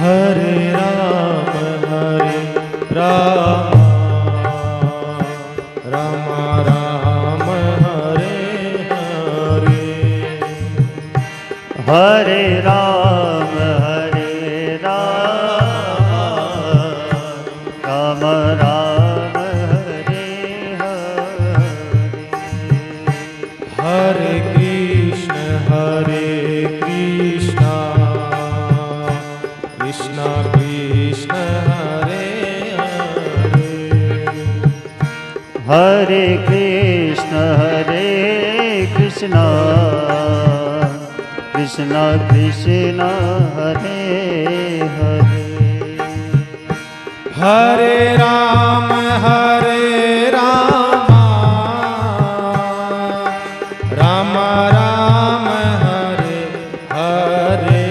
हरे राम राम राम हरे हरे। हरे राम राम राम हरे हरे। हरे कृष्ण कृष्ण कृष्ण हरे हरे। हरे कृष्ण कृष्ण कृष्ण हरे हरे। हरे राम राम राम हरे हरे।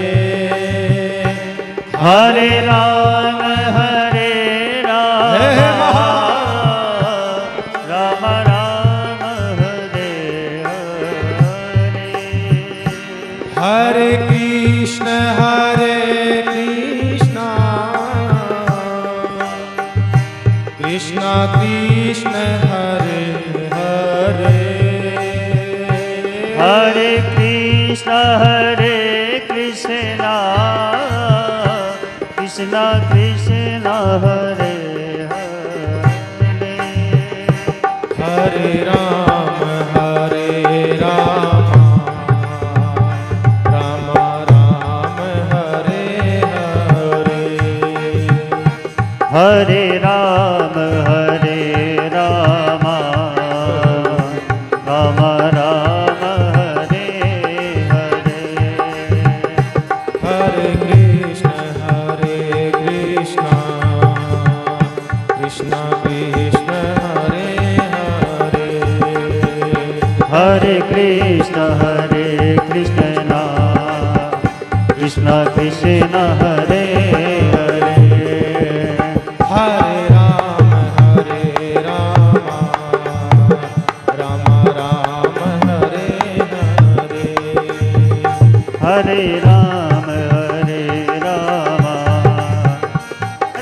हरे राम राम राम हरे हरे। हरे कृष्ण कृष्ण कृष्ण हरे हरे। हरे कृष्ण कृष्ण कृष्ण हरे हरे। हरे राम राम राम हरे हरे। हरे राम राम राम हरे हरे। हरे कृष्ण कृष्ण कृष्ण हरे हरे। हरे कृष्ण कृष्ण कृष्ण हरे हरे। हरे राम राम राम हरे हरे। हरे राम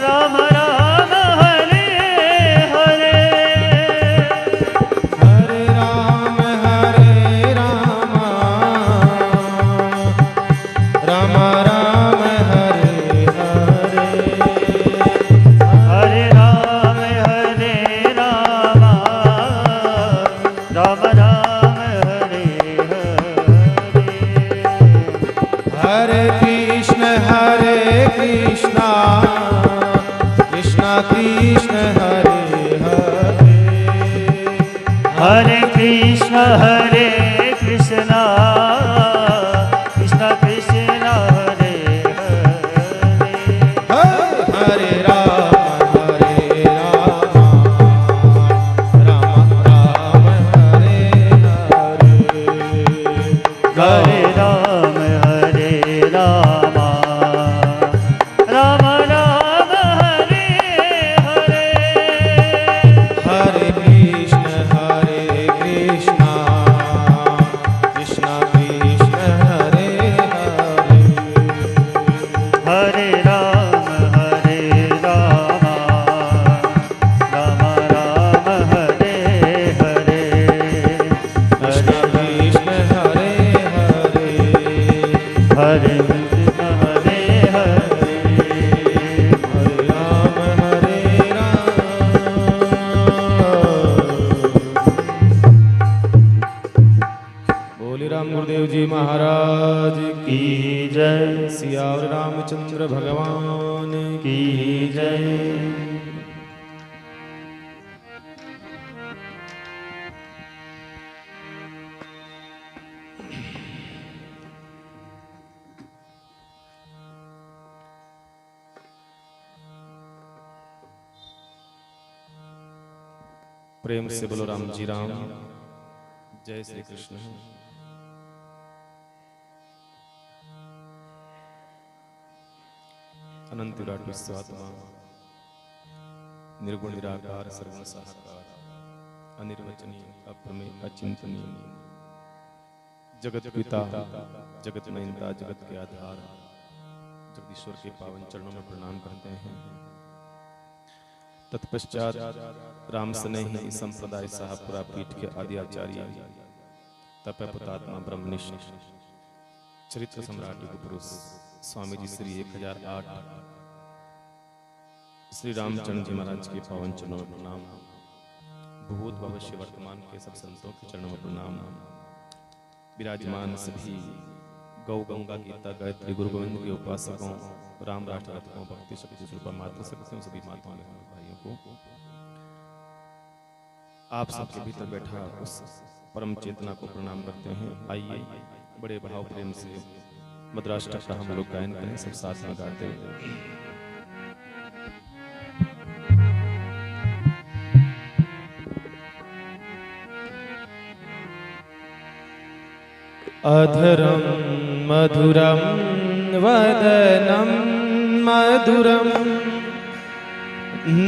राम राम हरे हरे। हरे राम राम राम हरे हरे। हरे राम राम राम हरे हरे। हरे कृष्ण कृष्ण कृष्ण हरे हरे। हरे कृष्ण कृष्ण कृष्ण हरे हरे। हरे राम राम राम हरे हरे। हरे राम राम राम हरे हरे। हरे कृष्ण कृष्ण कृष्ण हरे हरे। हरे राम राम राम हरे हरे। कृष्ण कृष्ण हरे हरे। हरे कृष्ण हरे हरे। हरे राम बोले राम गुरुदेव जी महाराज की जय। सियावर रामचंद्र भगवान की जय। प्रेम से बोलो राम जी राम। जय श्री कृष्ण। अनंत विराट विश्वात्मा निर्गुण निराकार सर्वगुण साकार अनिर्वचनीय अप्रमेय अचिंतनीय जगत पिता जगत नियंता जगत के आधार जगदीश्वर के पावन चरणों में प्रणाम करते हैं। तत्पश्चात राम स्नेही संप्रदाय साहबपुरा पीठ के आदि आचार्य तपपुतात्मा ब्रह्मनिष्ठ चरित्र सम्राट युग पुरुष स्वामी जी श्री 1008 श्री रामचंद्र जी महाराज के पावन चरणों में प्रणाम। भूत भविष्य वर्तमान के सब संतों के चरणों में प्रणाम। विराजमान सभी गौ गंगा गीता गायत्री गुरु गोविंद के उपासकों राम राष्ट्र रत्नों भक्ति शक्ति स्वरूपा मातृ शक्तियों सभी माताओं बहनों भाइयों को आप सबके भीतर बैठा उस परम चेतना को प्रणाम करते हैं। आइए बड़े भाव प्रेम से मद्राष्टक का हम लोग गायन करें, सब साथ में गाते हैं। अधरं मधुरं वदनं मधुरं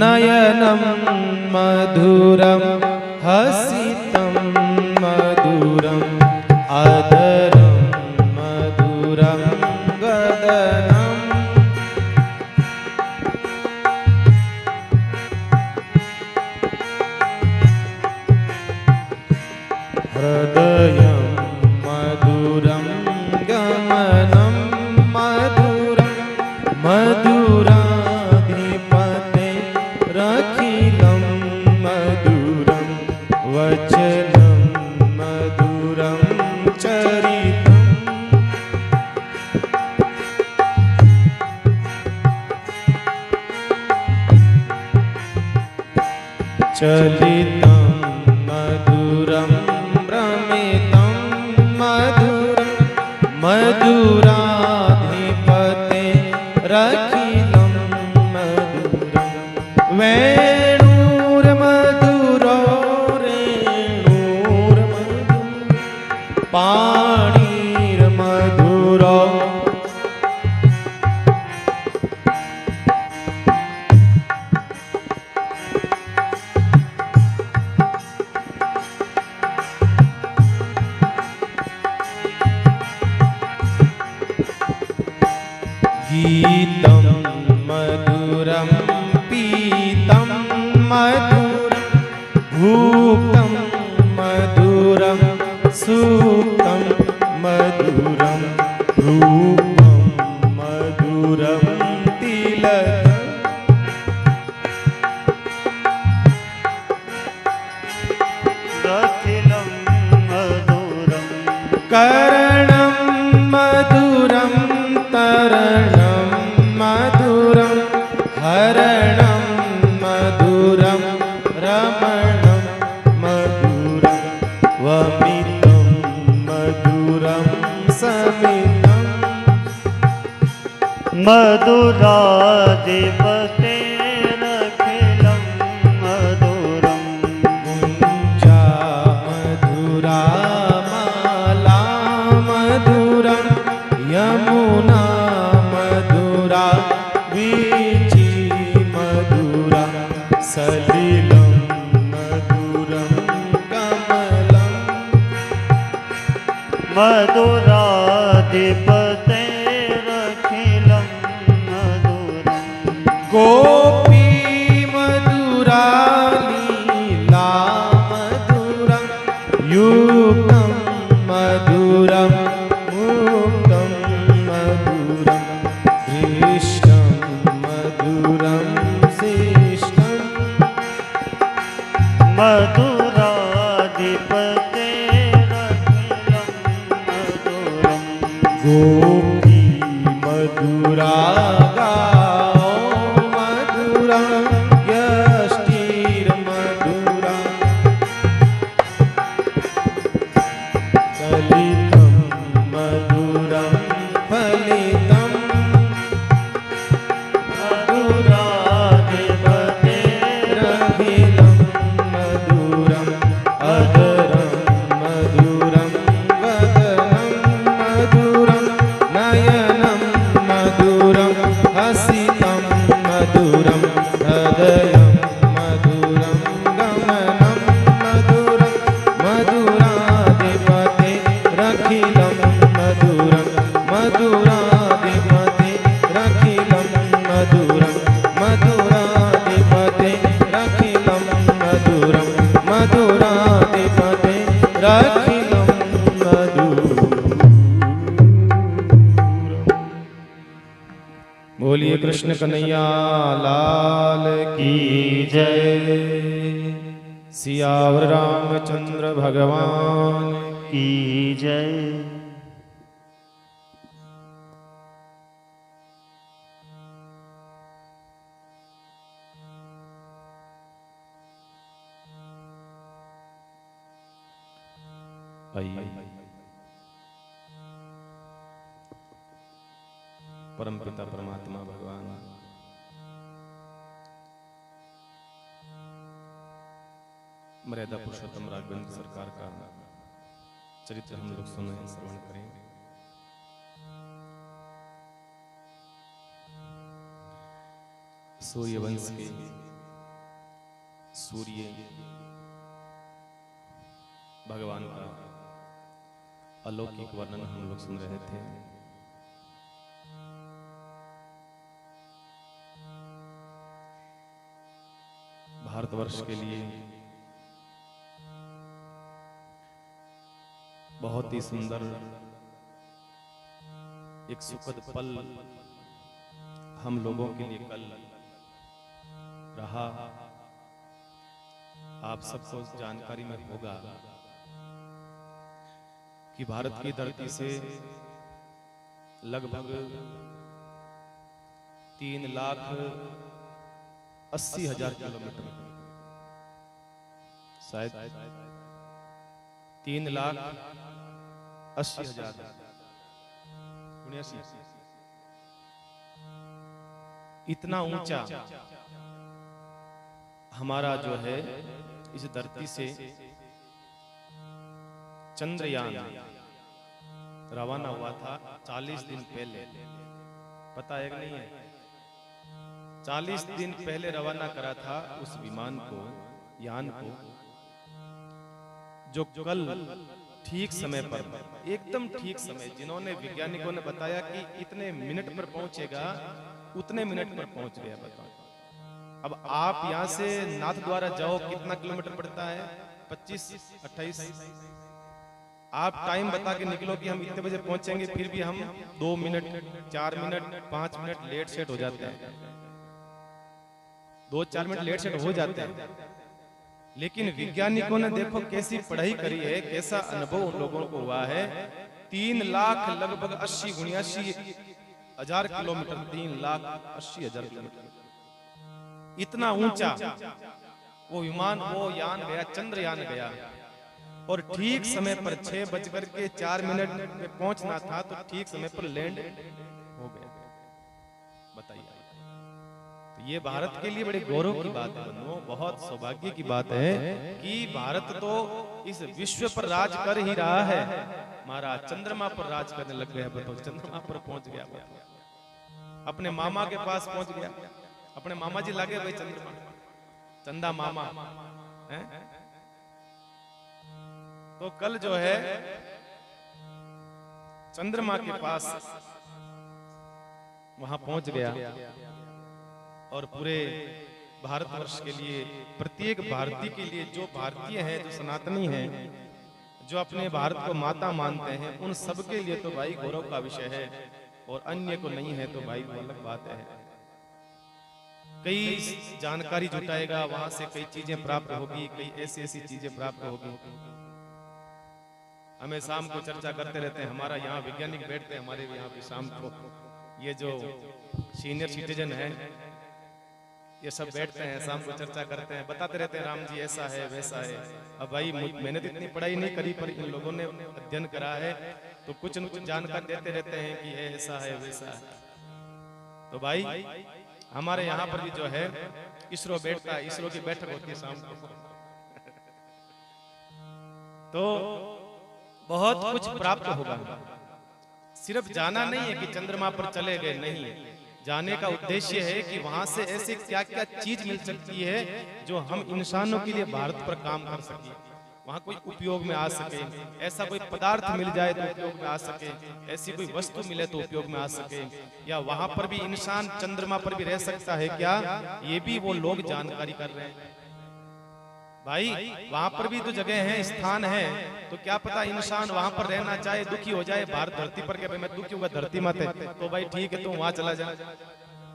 नयनं मधुरं हसितं मधुरं अधरं मधुरं वदनं हृदयं मधुरं गमनं मधुरं मधुराधिपते रखिलं मधुरं वचनं मधुरं चरितं चलितं मधुरं भ्रमितं मधुरं मधुराधिपते रखिलं मधुरं वेणुर्मधुरो रेणुर्मधुरो पाणिर्मधुरो गीतं मधुरं पीतं मधुरं भूतं मधुरं सूक्तं मधुरं रूपं मधुरं तिलकं रखिलं मधुरं करणं मधुरं तरणं मधुरं हरणं मधुरं रमणं मधुरं वमितं मधुरं समितं मधुराधिपते रखिलं मधुरं कुञ्जा मधुरा माला मधुरं यमुना मधुरा वीची मधुरा सलिलं मधुरं कमलं मधुराधिपते रखिलं मधुरं गोपी मधुरा लीला मधुरं युक्तं मधुरं मुक्तं मधुरं दृष्टं मधुरं शिष्टं मधुराधिपते रखिलं मधुरं गोपी मधुरा गाओ मधुरा यष्टिर्मधुरा कलितं मधुरं फलितं मधुराधिपते रखिलं मधुरं अधरं मधुरं वदनं मधुरं नयनं मधुरं हसितं बोलिए कृष्ण कन्हैया लाल की जय। सियावर रामचंद्र भगवान की जय। आइए परम पिता परमात्मा भगवान मर्यादा पुरुषोत्तम राघवेंद्र सरकार का चरित्र हम लोग सुने, श्रवण करें। सूर्यवंश के सूर्य भगवान का अलौकिक वर्णन हम लोग सुन रहे थे। भारतवर्ष के लिए बहुत ही सुंदर एक सुखद पल हम लोगों के लिए कल रहा। आप सबको जानकारी में होगा कि भारत की धरती से लगभग 3,80,000 किलोमीटर, शायद 3,80,000 इतना ऊंचा हमारा जो है इस धरती से चंद्रयान रवाना हुआ था 40 दिन पहले। पता है कि नहीं है? 40 दिन पहले रवाना करा था उस विमान को, यान को, जो कल ठीक समय पर, एकदम ठीक समय, जिन्होंने वैज्ञानिकों ने बताया कि इतने मिनट पर पहुंचेगा, उतने मिनट पर पहुंच गया। बताओ, अब आप यहां से नाथ द्वारा जाओ, कितना किलोमीटर पड़ता है? 25-28। आप टाइम बता के निकलो कि हम इतने बजे पहुंचेंगे, फिर भी हम 2 minute, 4 minute, 5 minute late set हो जाते हैं, 2-4 मिनट लेट सेट हो जाते हैं। लेकिन वैज्ञानिकों ने देखो कैसी पढ़ाई करी है, कैसा अनुभव उन लोगों को हुआ है। 3 लाख लगभग 80-79,000 किलोमीटर, 3,80,000 किलोमीटर, इतना ऊंचा वो विमान, वो यान गया, चंद्रयान गया, और ठीक समय पर 6:04 पे पहुंचना था, तो ठीक समय पर लैंड हो गया। बताइए, तो ये भारत के लिए बड़े गौरव की बात है बंधुओं, बहुत सौभाग्य की बात है कि भारत तो इस विश्व पर राज कर ही रहा है, महाराज चंद्रमा पर राज करने लग गया। बताओ, चंद्रमा पर पहुंच गया, अपने मामा के पास पहुंच गया। अपने मामा जी लागे भाई चंद्रमा, चंदा मामा है। तो कल जो है चंद्रमा के पास वहां पहुंच गया, और पूरे भारतवर्ष के लिए, प्रत्येक भारतीय के लिए, जो भारतीय हैं, जो सनातनी हैं, जो अपने भारत को माता मानते हैं, उन सब के लिए तो भाई गौरव का विषय है। और अन्य को नहीं है तो भाई वो अलग बात है। कई जानकारी जुटाएगा, वहां से कई चीजें प्राप्त होगी, कई ऐसी चीजें प्राप्त होगी। हमें शाम को चर्चा करते रहते हैं, हमारा यहाँ वैज्ञानिक बैठते हैं हमारे यहाँ पे शाम को, ये जो सीनियर सिटीजन है ये सब बैठते हैं, शाम को चर्चा करते हैं, बताते रहते हैं राम जी ऐसा है वैसा है। अब भाई मैंने तो इतनी पढ़ाई नहीं करी, पर इन लोगों ने अध्ययन करा है, तो कुछ न कुछ जानकारी देते रहते हैं कि ये ऐसा है वैसा है। तो भाई हमारे यहाँ पर भी जो है इसरो बैठता है, इसरो की बैठक होती है शाम को। तो बहुत कुछ प्राप्त होगा। सिर्फ जाना नहीं है कि चंद्रमा पर चले गए, नहीं, जाने का उद्देश्य है कि वहां से ऐसे क्या क्या चीज मिल सकती है जो हम इंसानों के लिए भारत पर काम कर सके, वहां कोई उपयोग में आ सके, ऐसा कोई पदार्थ मिल जाए तो उपयोग में आ सके, ऐसी कोई वस्तु मिले तो उपयोग में आ सके, या वहां पर भी इंसान चंद्रमा पर भी रह सकता है क्या, ये भी वो लोग जानकारी कर रहे हैं। भाई वहां पर भी तो जगह है, स्थान है, तो क्या पता इंसान वहां पर रहना चाहे, दुखी हो जाए भारत धरती पर, क्या भाई मैं दुखी होगा धरती माते, तो भाई ठीक है तुम वहां चला जा,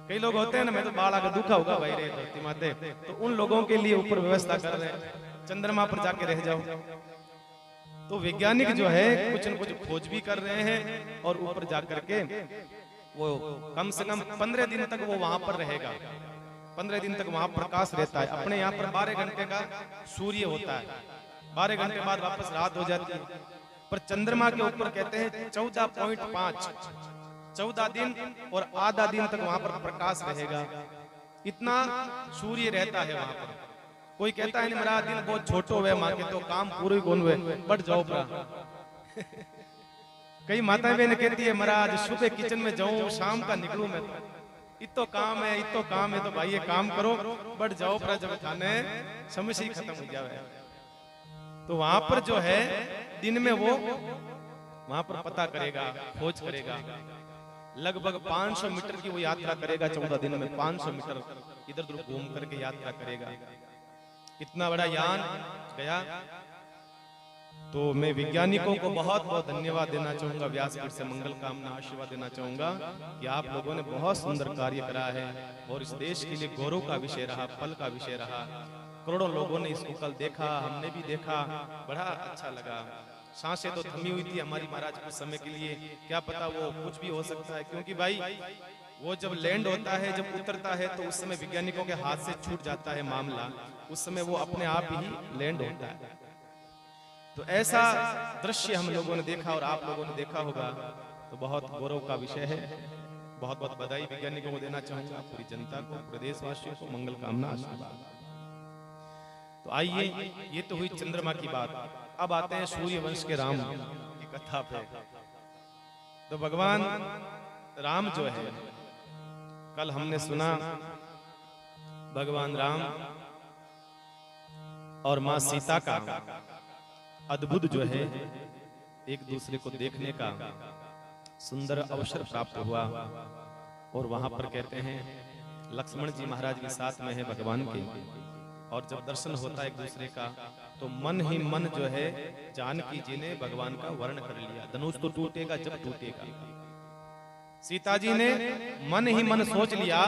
कई लोग होते हैं ना, मैं तो बाढ़ आकर दुखा होगा भाई रे धरती माते, तो उन लोगों के लिए ऊपर व्यवस्था कर रहे हैं, चंद्रमा पर जाके रह जाओ। तो वैज्ञानिक जो है कुछ न कुछ खोज भी कर रहे हैं और ऊपर जाकर के वो कम से कम 15 दिन तक वो वहां पर रहेगा। 15 दिन तक वहां प्रकाश रहता है। अपने यहाँ पर 12 घंटे का सूर्य होता है, 12 घंटे बाद वापस रात हो जाती है, पर चंद्रमा के ऊपर कहते हैं 14.5 14 दिन और आधा दिन तक वहां पर प्रकाश रहेगा। इतना सूर्य रहता है वहां पर। कोई कहता है मेरा दिन बहुत छोटो हुए माँ के तो काम पूरे कौन हुए बढ़ जाओ प्रा। कई माताएं बहनें कहती है महाराज सुबह किचन में जाऊं शाम का निकलूं मैं तो इतो काम है तो भाई ये काम करो बढ़ जाओ प्रा, जब खाने समस्या ही खत्म हो जाए। तो वहां पर जो है दिन में वो वहां पर पता करेगा, खोज करेगा। लगभग 500 मीटर की वो यात्रा करेगा 14 दिन में। 500 मीटर इधर उधर घूम करके यात्रा करेगा। इतना बड़ा यान गया। तो मैं वैज्ञानिकों को बहुत बहुत धन्यवाद देना चाहूंगा, व्यासपीठ से मंगल कामना आशीर्वाद देना चाहूंगा कि आप लोगों ने बहुत सुंदर कार्य करा है और इस देश के लिए गौरव का विषय रहा, पल का विषय रहा। करोड़ों लोगों ने इसको कल देखा, हमने भी देखा, बड़ा अच्छा लगा। सांसें तो थमी हुई थी हमारी महाराज कुछ समय के लिए, क्या पता वो कुछ भी हो सकता है, क्योंकि भाई वो जब लैंड होता है, जब उतरता है तो उस समय वैज्ञानिकों के हाथ से छूट जाता है मामला, उस समय वो अपने आप ही लैंड होता है। तो ऐसा दृश्य हम लोगों ने देखा और आप लोगों ने देखा होगा, तो बहुत गौरव का विषय है। बहुत बहुत बधाई वैज्ञानिकों को देना चाहूंगा, पूरी जनता को, पूरे देशवासियों को मंगल कामना आशीर्वाद। तो आइए, ये तो हुई चंद्रमा की बात। अब आते हैं सूर्य वंश के राम की कथा पे। तो भगवान राम जो है, कल हमने सुना भगवान राम और मां सीता का अद्भुत जो है एक दूसरे को देखने का सुंदर अवसर प्राप्त हुआ। और वहां पर कहते हैं लक्ष्मण जी महाराज भी साथ में है भगवान के, और जब दर्शन होता है एक दूसरे का तो मन ही मन जो है जानकी जी ने भगवान का वर्ण कर लिया। धनुष तो टूटेगा जब टूटेगा। सीता जी ने मन ही मन सोच लिया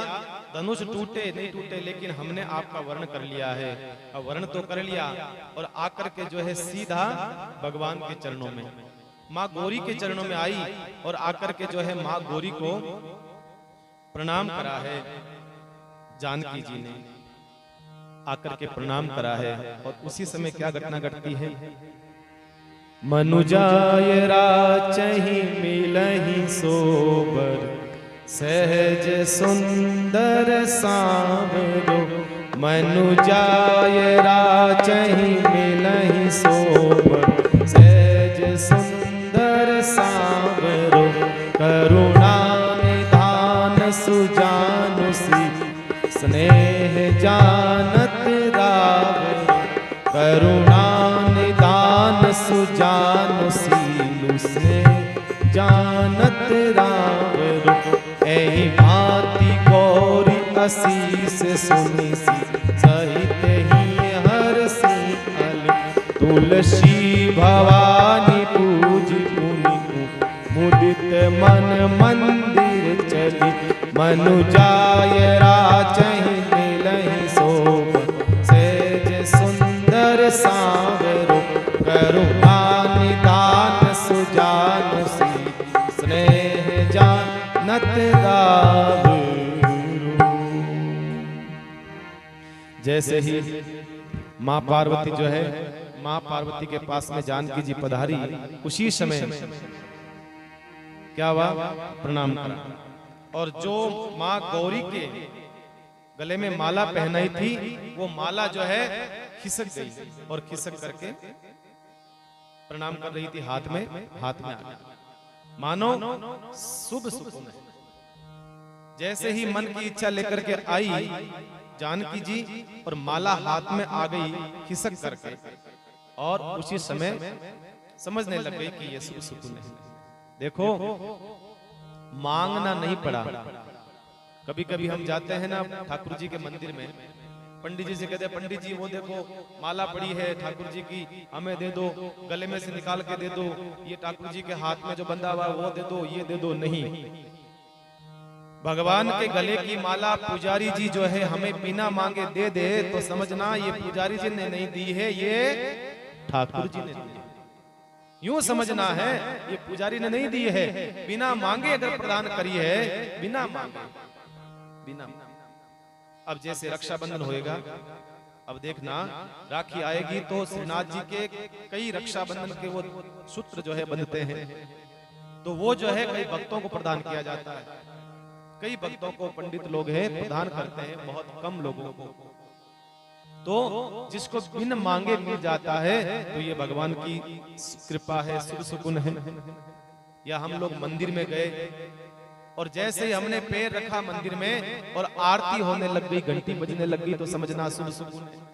धनुष टूटे नहीं टूटे लेकिन हमने आपका वर्ण कर लिया है। अब वर्ण तो कर लिया और आकर के जो है सीधा भगवान के चरणों में, माँ गौरी के चरणों में आई और आकर के जो है माँ गौरी को प्रणाम करा है। जानकी जी ने आकर के प्रणाम करा है। और उसी समय क्या घटना घटती है? मनुजाय राचहि मिलहि सोबर सहज सुंदर सांवरो। मनुजाय राचहि मिलहि सोबर सहज सुंदर सांवरो। करुणा निधान सुजानु सी स्नेह जानत रावरो। करुणा निदान सुजानु सीलु स्नेह जानत रावरो। ऐ भांति गौरी असीस सुनि सी सहित ही हरसी अल। तुलसी भवानी पूज पुनि मुदित मन मंदिर चली। मनुजाय राचहि मिलहि सोबर सहज सुंदर सांवरो। करुणा निदान सुजानु सी स्नेह जानत रावरो। जैसे ही माँ पार्वती जो है, माँ पार्वती के पास में जानकी जी पधारी, उसी समय क्या हुआ? प्रणाम करा। और जो माँ गौरी के गले में माला पहनाई थी वो माला जो है खिसक गई और खिसक करके प्रणाम कर रही थी, हाथ में आ गया। मानो शुभ सुकून है। जैसे ही मन की इच्छा लेकर के आई जानकी जी और माला हाथ में आ गई खिसक करके, और उसी समय समझने लग गई कि ये शुभ सुकून है। देखो मांगना नहीं पड़ा। कभी कभी हम जाते हैं ना ठाकुर जी के मंदिर में, पंडित जी से कहते हैं पंडित जी वो देखो माला पड़ी है ठाकुर जी की, हमें दे दो, गले में से निकाल के दे दो, ये ठाकुर जी के हाथ में जो बंधा हुआ वो दे दो, ये दे दो। नहीं, भगवान के गले की माला पुजारी जी जो है हमें बिना मांगे दे दे तो समझना ये पुजारी जी ने नहीं दी है, ये ठाकुर जी ने दी है। यूं समझना है ये पुजारी ने नहीं दी है, बिना मांगे अगर प्रदान करी है, बिना मांगे, बिना। अब जैसे रक्षाबंधन होएगा, अब देखना राखी आएगी तो श्रीनाथ जी के कई रक्षाबंधन के वो सूत्र जो है बंधते हैं, तो वो जो है कई भक्तों को प्रदान किया जाता है। कई भक्तों को पंडित लोग हैं प्रदान करते हैं, बहुत कम लोगों को। तो जिसको बिन मांगे मिल जाता है तो ये भगवान की कृपा है, शुभ सुकुन है। या हम लोग मंदिर में गए और जैसे ही हमने पैर रखा मंदिर में और आरती होने लग गई, घंटी बजने लग गई, तो समझना शुभ सुकुन है।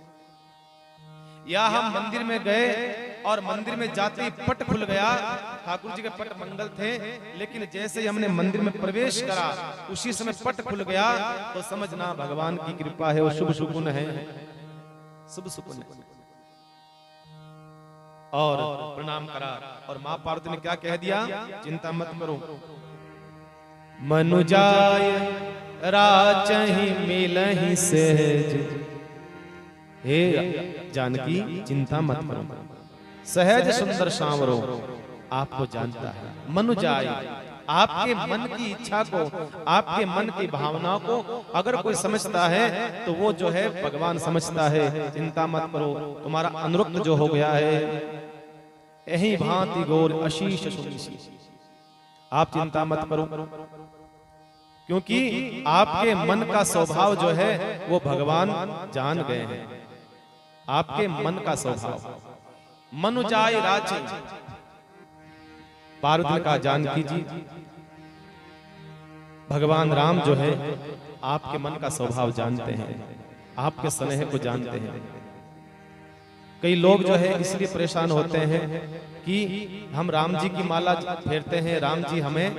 या हम मंदिर में गए और मंदिर में जाते ही पट खुल गया, ठाकुर जी के पट मंगल थे, लेकिन जैसे ही हमने मंदिर में प्रवेश करा उसी समय पट खुल गया, तो समझना भगवान की कृपा है, वो शुभ सुकुन है, शुभ सुकुन है। और प्रणाम करा और मां पार्वती ने क्या कह दिया, चिंता मत करो, मनुजाय राचहि मिलहि सहज, हे जानकी चिंता मत करो, सहज सुंदर सांवरो आपको जानता है। मनुजाय, आपके मन की इच्छा को, आपके मन की भावनाओं को अगर कोई समझता है तो वो जो है भगवान समझता है। चिंता मत करो, तुम्हारा अनुरक्त जो हो गया है, यही भांति गौर आशीष सुनिसी, आप चिंता मत करो, क्योंकि आपके मन का स्वभाव जो है वो भगवान जान गए हैं। आपके मन का स्वभाव, मनुजाय राचे, पार्वती का जानकी जी, भगवान राम जो है आपके मन का स्वभाव जानते हैं, आपके स्नेह को जानते हैं। कई लोग जो है इसलिए परेशान होते हैं कि हम राम जी की माला फेरते हैं, राम जी हमें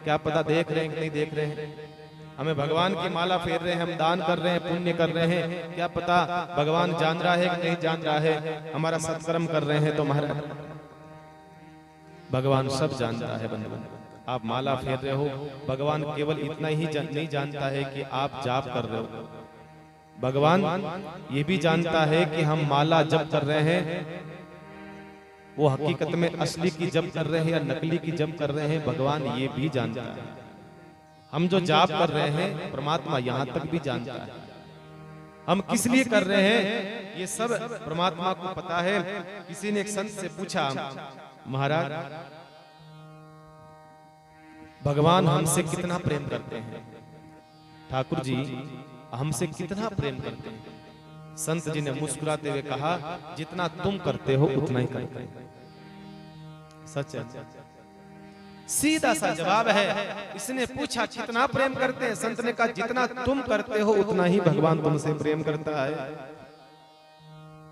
क्या पता देख रहे हैं कि नहीं देख रहे हैं, हमें भगवान की माला फेर रहे हैं, हम दान कर रहे हैं, पुण्य कर रहे हैं, क्या पता भगवान जान रहा है कि नहीं जान रहा है, हमारा सत्कर्म कर रहे हैं तो महाराज भगवान सब जानता है। बंधु, आप माला फेर रहे हो, भगवान केवल इतना ही नहीं जानता है कि आप जाप कर रहे हो, भगवान ये भी जानता है कि हम माला जप कर रहे हैं, वो हकीकत में असली की जप कर रहे हैं या नकली की जप कर रहे हैं, भगवान ये भी जानता है। हम जो जाप कर रहे हैं परमात्मा यहाँ तक भी जानता है, हम किस लिए कर रहे हैं ये सब परमात्मा को पता है। किसी ने एक संत से पूछा, महाराज भगवान हमसे कितना प्रेम करते हैं, ठाकुर जी हमसे कितना प्रेम करते हैं। संत जी ने मुस्कुराते हुए कहा, जितना तुम करते हो उतना ही करते हैं। सच है, सीधा सा जवाब है। इसने पूछा कितना प्रेम करते हैं, संत ने कहा जितना तुम करते हो उतना ही भगवान तुमसे प्रेम करता है।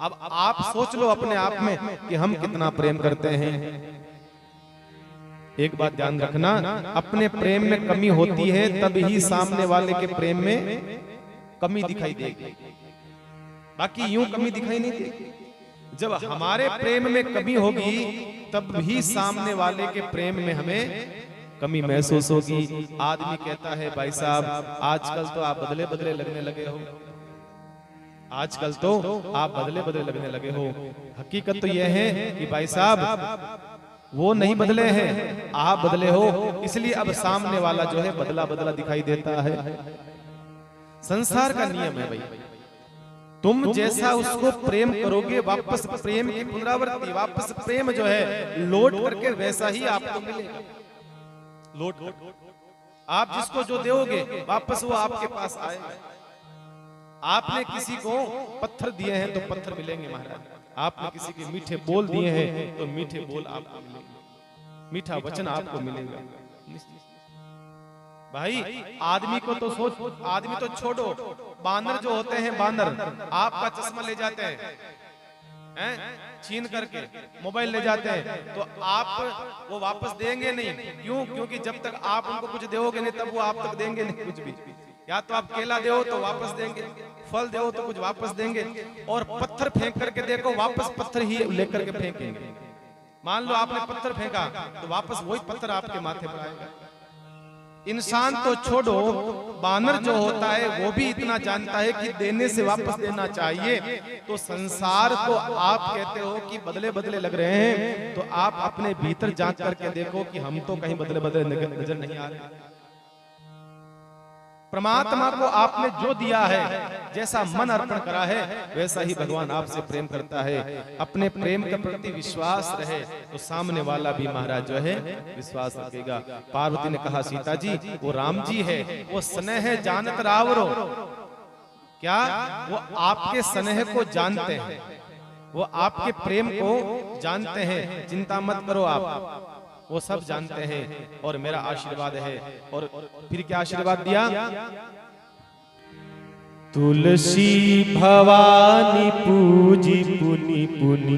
अब आप सोच लो अपने आप में कि हम कितना प्रेम करते हैं। एक बात ध्यान रखना, अपने प्रेम में कमी होती है तब ही सामने वाले के प्रेम में कमी दिखाई देगी, बाकी यूं कमी दिखाई नहीं देगी। जब हमारे प्रेम में कमी होगी तब भी सामने वाले के प्रेम में हमें कमी महसूस होगी। आदमी कहता है भाई साहब आजकल तो आप बदले बदले लगने लगे हो, आजकल तो आप बदले बदले लगने लगे हो। हकीकत तो यह है कि भाई साहब वो नहीं बदले हैं, आप बदले हो, इसलिए अब सामने वाला जो है बदला बदला दिखाई देता है। संसार का नियम है भाई, तुम जैसा उसको प्रेम करोगे वापस प्रेम की पुनरावृत्ति, वापस प्रेम जो है लौट करके वैसा ही आपको मिलेगा। लौट आप जिसको जो दोगे वापस वो आपके पास आएगा। आपने किसी को पत्थर दिए हैं तो पत्थर मिलेंगे महाराज, आपने किसी के मीठे बोल दिए हैं तो मीठे बोल आपको मिलेंगे, मीठा वचन आपको मिलेगा। भाई आदमी को तो सोच, आदमी तो छोड़ो, बानर जो होते हैं बानर आपका चश्मा ले जाते हैं छीन करके, मोबाइल ले जाते हैं, तो आप वो वापस देंगे नहीं। क्यों? क्योंकि जब तक आप उनको कुछ दोगे नहीं तब वो आप तक देंगे नहीं कुछ भी। या तो आप केला दो तो वापस देंगे, फल दो तो कुछ वापस देंगे, और पत्थर फेंक करके देखो वापस पत्थर ही लेकर के फेंकेंगे। मान लो आपने पत्थर फेंका तो वापस वही पत्थर आपके माथे पर आएगा। इंसान तो छोड़ो, बानर जो होता है वो भी इतना जानता है कि देने से वापस देना चाहिए। तो संसार को आप कहते हो कि बदले बदले लग रहे हैं, तो आप अपने भीतर जांच करके देखो कि हम तो कहीं बदले बदले नजर नहीं आ रहे। परमात्मा को आपने जो दिया है, जैसा मन अर्पण करा है, वैसा ही भगवान आपसे प्रेम करता है। अपने प्रेम के प्रति विश्वास रहे तो सामने वाला भी महाराज जो है विश्वास रखेगा। पार्वती ने कहा, सीता जी वो राम जी है, वो स्नेह है जानत रावरो। क्या वो आपके स्नेह को जानते हैं, वो आपके प्रेम को जानते हैं। चिंता मत करो आप, वो सब जानते हैं और मेरा आशीर्वाद है। और फिर क्या आशीर्वाद दिया? तुलसी भवानी पूजी पुनि पुनि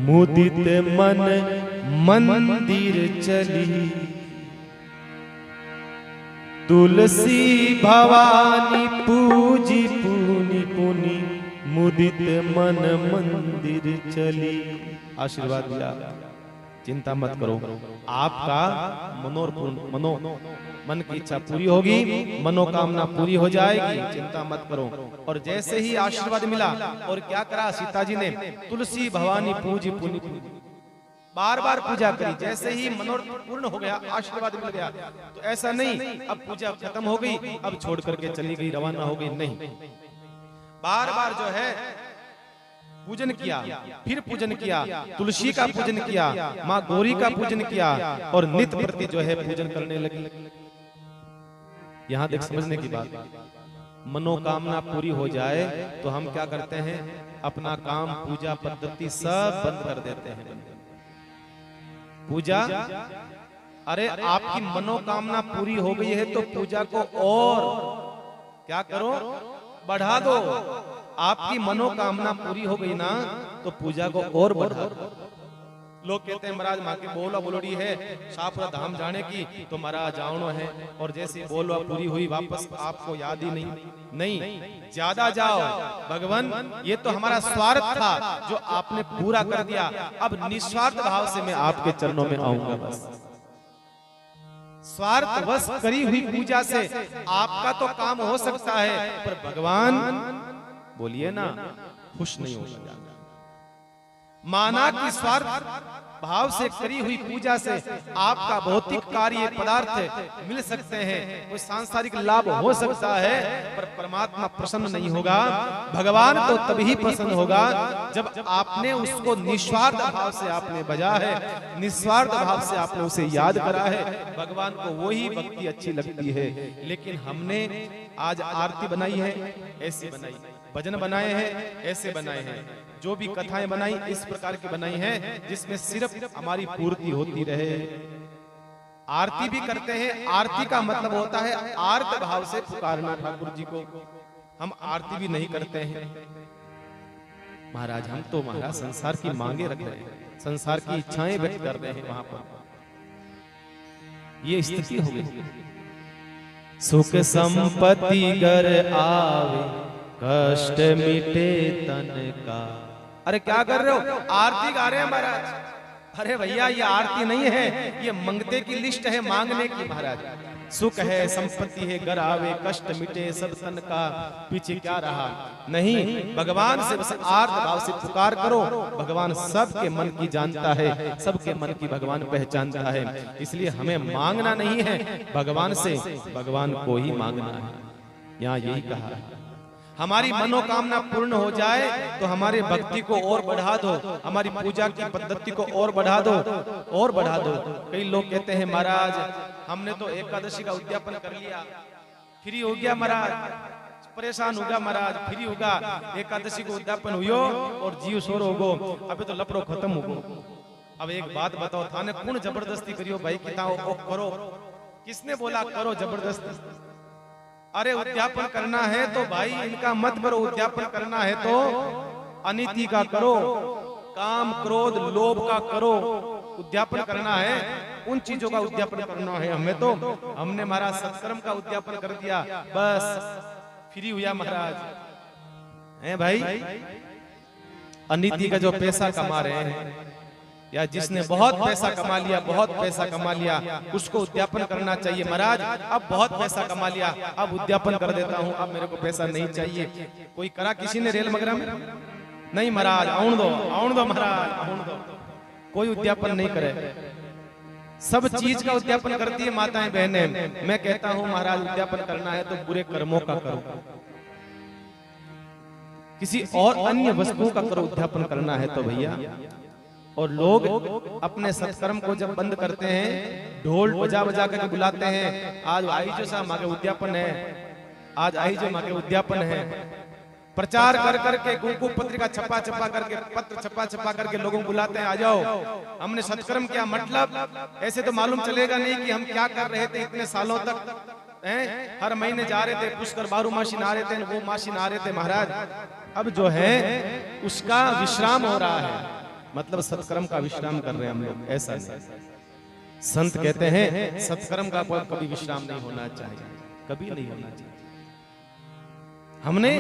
मुदित मन मंदिर चली। तुलसी भवानी पूजी पुनि पुनि मुदित मन मंदिर चली। आशीर्वाद दिया, चिंता मत करो, आपका मन की इच्छा पूरी होगी, मनोकामना पूरी हो जाएगी, चिंता मत करो। और जैसे ही आशीर्वाद मिला, और क्या करा सीता जी ने? तुलसी भवानी पूजी पुनि पुनि, बार बार पूजा करी। जैसे ही मनोरथ पूर्ण हो गया, आशीर्वाद मिल गया, तो ऐसा नहीं अब पूजा खत्म हो गई, अब छोड़ करके चली गई, रवाना हो गई, नहीं, बार बार जो है पूजन किया, फिर पूजन किया, तुलसी का पूजन किया, माँ गौरी का पूजन किया, और नित्य प्रति जो है पूजन करने लगी। यहाँ देख समझने की बात, मनोकामना पूरी हो जाए तो हम क्या करते हैं? अपना काम, पूजा पद्धति सब बंद कर देते हैं। पूजा, अरे आपकी मनोकामना पूरी हो गई है तो पूजा को और क्या करो? बढ़ा दो। आपकी मनोकामना पूरी हो गई ना, तो पूजा को और बढ़ा दो। लोग कहते हैं महाराज माँ की बोला बोलड़ी है, शाहपुरा धाम जाने की, तो महाराज जाओ है, और जैसी बोलवा पूरी हुई वापस आपको याद ही नहीं, ज्यादा जाओ। भगवान ये तो हमारा स्वार्थ था जो आपने पूरा कर दिया, अब निस्वार्थ भाव से मैं आपके चरणों में आऊंगा। बस स्वार्थ बस करी हुई पूजा से आपका तो काम हो सकता है, पर भगवान बोलिए ना खुश नहीं होगा। माना कि स्वार्थ भाव से करी हुई पूजा से आपका भौतिक कार्य पदार्थ मिल सकते हैं, कोई सांसारिक लाभ हो सकता है, पर परमात्मा प्रसन्न नहीं होगा। भगवान तो तभी प्रसन्न होगा जब आपने उसको निस्वार्थ भाव से आपने बजा है, निस्वार्थ भाव से आपने उसे याद करा है। भगवान को वही भक्ति अच्छी लगती है। लेकिन हमने आज आरती बनाई है, ऐसी बनाई, भजन बनाए हैं, ऐसे बनाए हैं, जो भी कथाएं बनाई इस प्रकार की बनाई हैं जिसमें सिर्फ हमारी पूर्ति होती रहे। आरती भी करते हैं, आरती का मतलब होता है आर्त भाव से पुकारना ठाकुर जी को। हम आरती भी नहीं करते हैं महाराज, हम तो महाराज संसार की मांगे रख रहे हैं, संसार की इच्छाएं व्यक्त कर रहे हैं। वहां पर ये स्थिति हो गई। सुख संपत्ति घर आवे, कष्ट मिटे तन का। अरे क्या कर रहे हो? आरती गा रहे हैं महाराज। अरे भैया ये आरती नहीं है, ये मंगते की लिस्ट है, मांगने की। महाराज सुख है, संपत्ति है, घर आवे, कष्ट मिटे सब तन का, पीछे क्या रहा? नहीं, भगवान से बस आर्त भाव से पुकार करो। भगवान सबके मन की जानता है, सबके मन की भगवान पहचानता है। इसलिए हमें मांगना नहीं है भगवान से, भगवान को ही मांगना है। यहाँ यही कहा है, हमारी मनोकामना पूर्ण हो जाए तो हमारे भक्ति को और बढ़ा दो, हमारी पूजा की पद्धति को और बढ़ा दो, और बढ़ा दो। कई लोग कहते हैं महाराज हमने तो एकादशी का उद्यापन कर लिया, फ्री हो गया महाराज, परेशान होगा महाराज, फ्री होगा, एकादशी को उद्यापन हुयो और जीव सोर होगो, अबे तो लपड़ो खत्म होगो। अब एक बात बताओ, थाने कौन जबरदस्ती करियो भाई कि करो? किसने बोला करो जबरदस्ती? अरे उद्यापन करना है तो भाई इनका मत करो, उद्यापन करना है तो अनीति का करो, काम क्रोध लोभ का करो। उद्यापन करना है, उन चीजों का उद्यापन करना है हमें। तो हमने महाराज सत्कर्म का उद्यापन कर दिया, बस फ्री हुआ महाराज। हैं भाई, अनीति का जो पैसा कमा रहे हैं, या जिसने बहुत पैसा कमा लिया, बहुत पैसा कमा लिया, उसको उद्यापन करना चाहिए। महाराज अब बहुत पैसा कमा लिया, अब उद्यापन कर देता हूँ, अब मेरे को पैसा नहीं चाहिए। कोई करा किसी ने रेल मगरा में? नहीं महाराज, आउन दो महाराज, आउन दो। कोई उद्यापन नहीं करे, सब चीज का उद्यापन करती है माताएं बहनें। मैं कहता हूँ महाराज उद्यापन करना है तो बुरे कर्मों का करो, किसी और अन्य वस्तुओं का करो। उद्यापन करना है तो भैया। और लोग अपने सत्कर्म को जब बंद करते हैं, ढोल बजा बजा करके बुलाते हैं, आज आई जो साहब माँ के उद्यापन है, आज आई जो माँ के उद्यापन है। प्रचार कर करके गुरु पत्रिका छपा छपा करके, पत्र छपा छपा करके लोगों को बुलाते हैं, आ जाओ हमने सत्कर्म किया। मतलब ऐसे तो मालूम चलेगा नहीं कि हम क्या कर रहे थे इतने सालों तक। हर महीने जा रहे थे, पुष्कर बारू मासी नहा रहे थे, वो मासी नहा रहे थे। महाराज अब जो है उसका विश्राम हो रहा है, मतलब सत्कर्म का विश्राम कर रहे हैं हम लोग। ऐसा नहीं, संत कहते हैं सत्कर्म का कभी विश्राम नहीं होना चाहिए, कभी नहीं होना चाहिए। हमने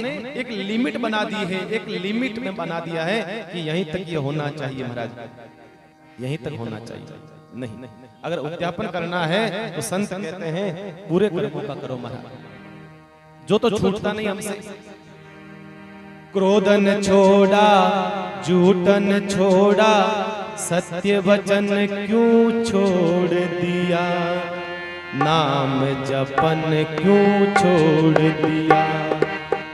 एक लिमिट बना दी है, एक लिमिट में बना दिया है कि यहीं तक ये होना चाहिए महाराज, यहीं तक होना चाहिए। नहीं, अगर उद्यापन करना है तो संत कहते हैं पूरे कर्मों का करो महाराज, जो तो छूटता नहीं हमसे। क्रोधन छोड़ा, झूठन छोड़ा, सत्य वचन क्यों छोड़ दिया, नाम जपन क्यों छोड़ दिया।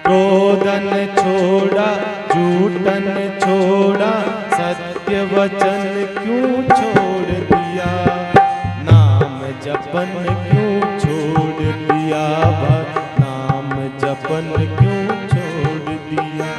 क्रोधन छोड़ा, झूठन छोड़ा, सत्य वचन क्यों छोड़ दिया, नाम जपन क्यों छोड़ दिया, नाम जपन क्यों छोड़ दिया।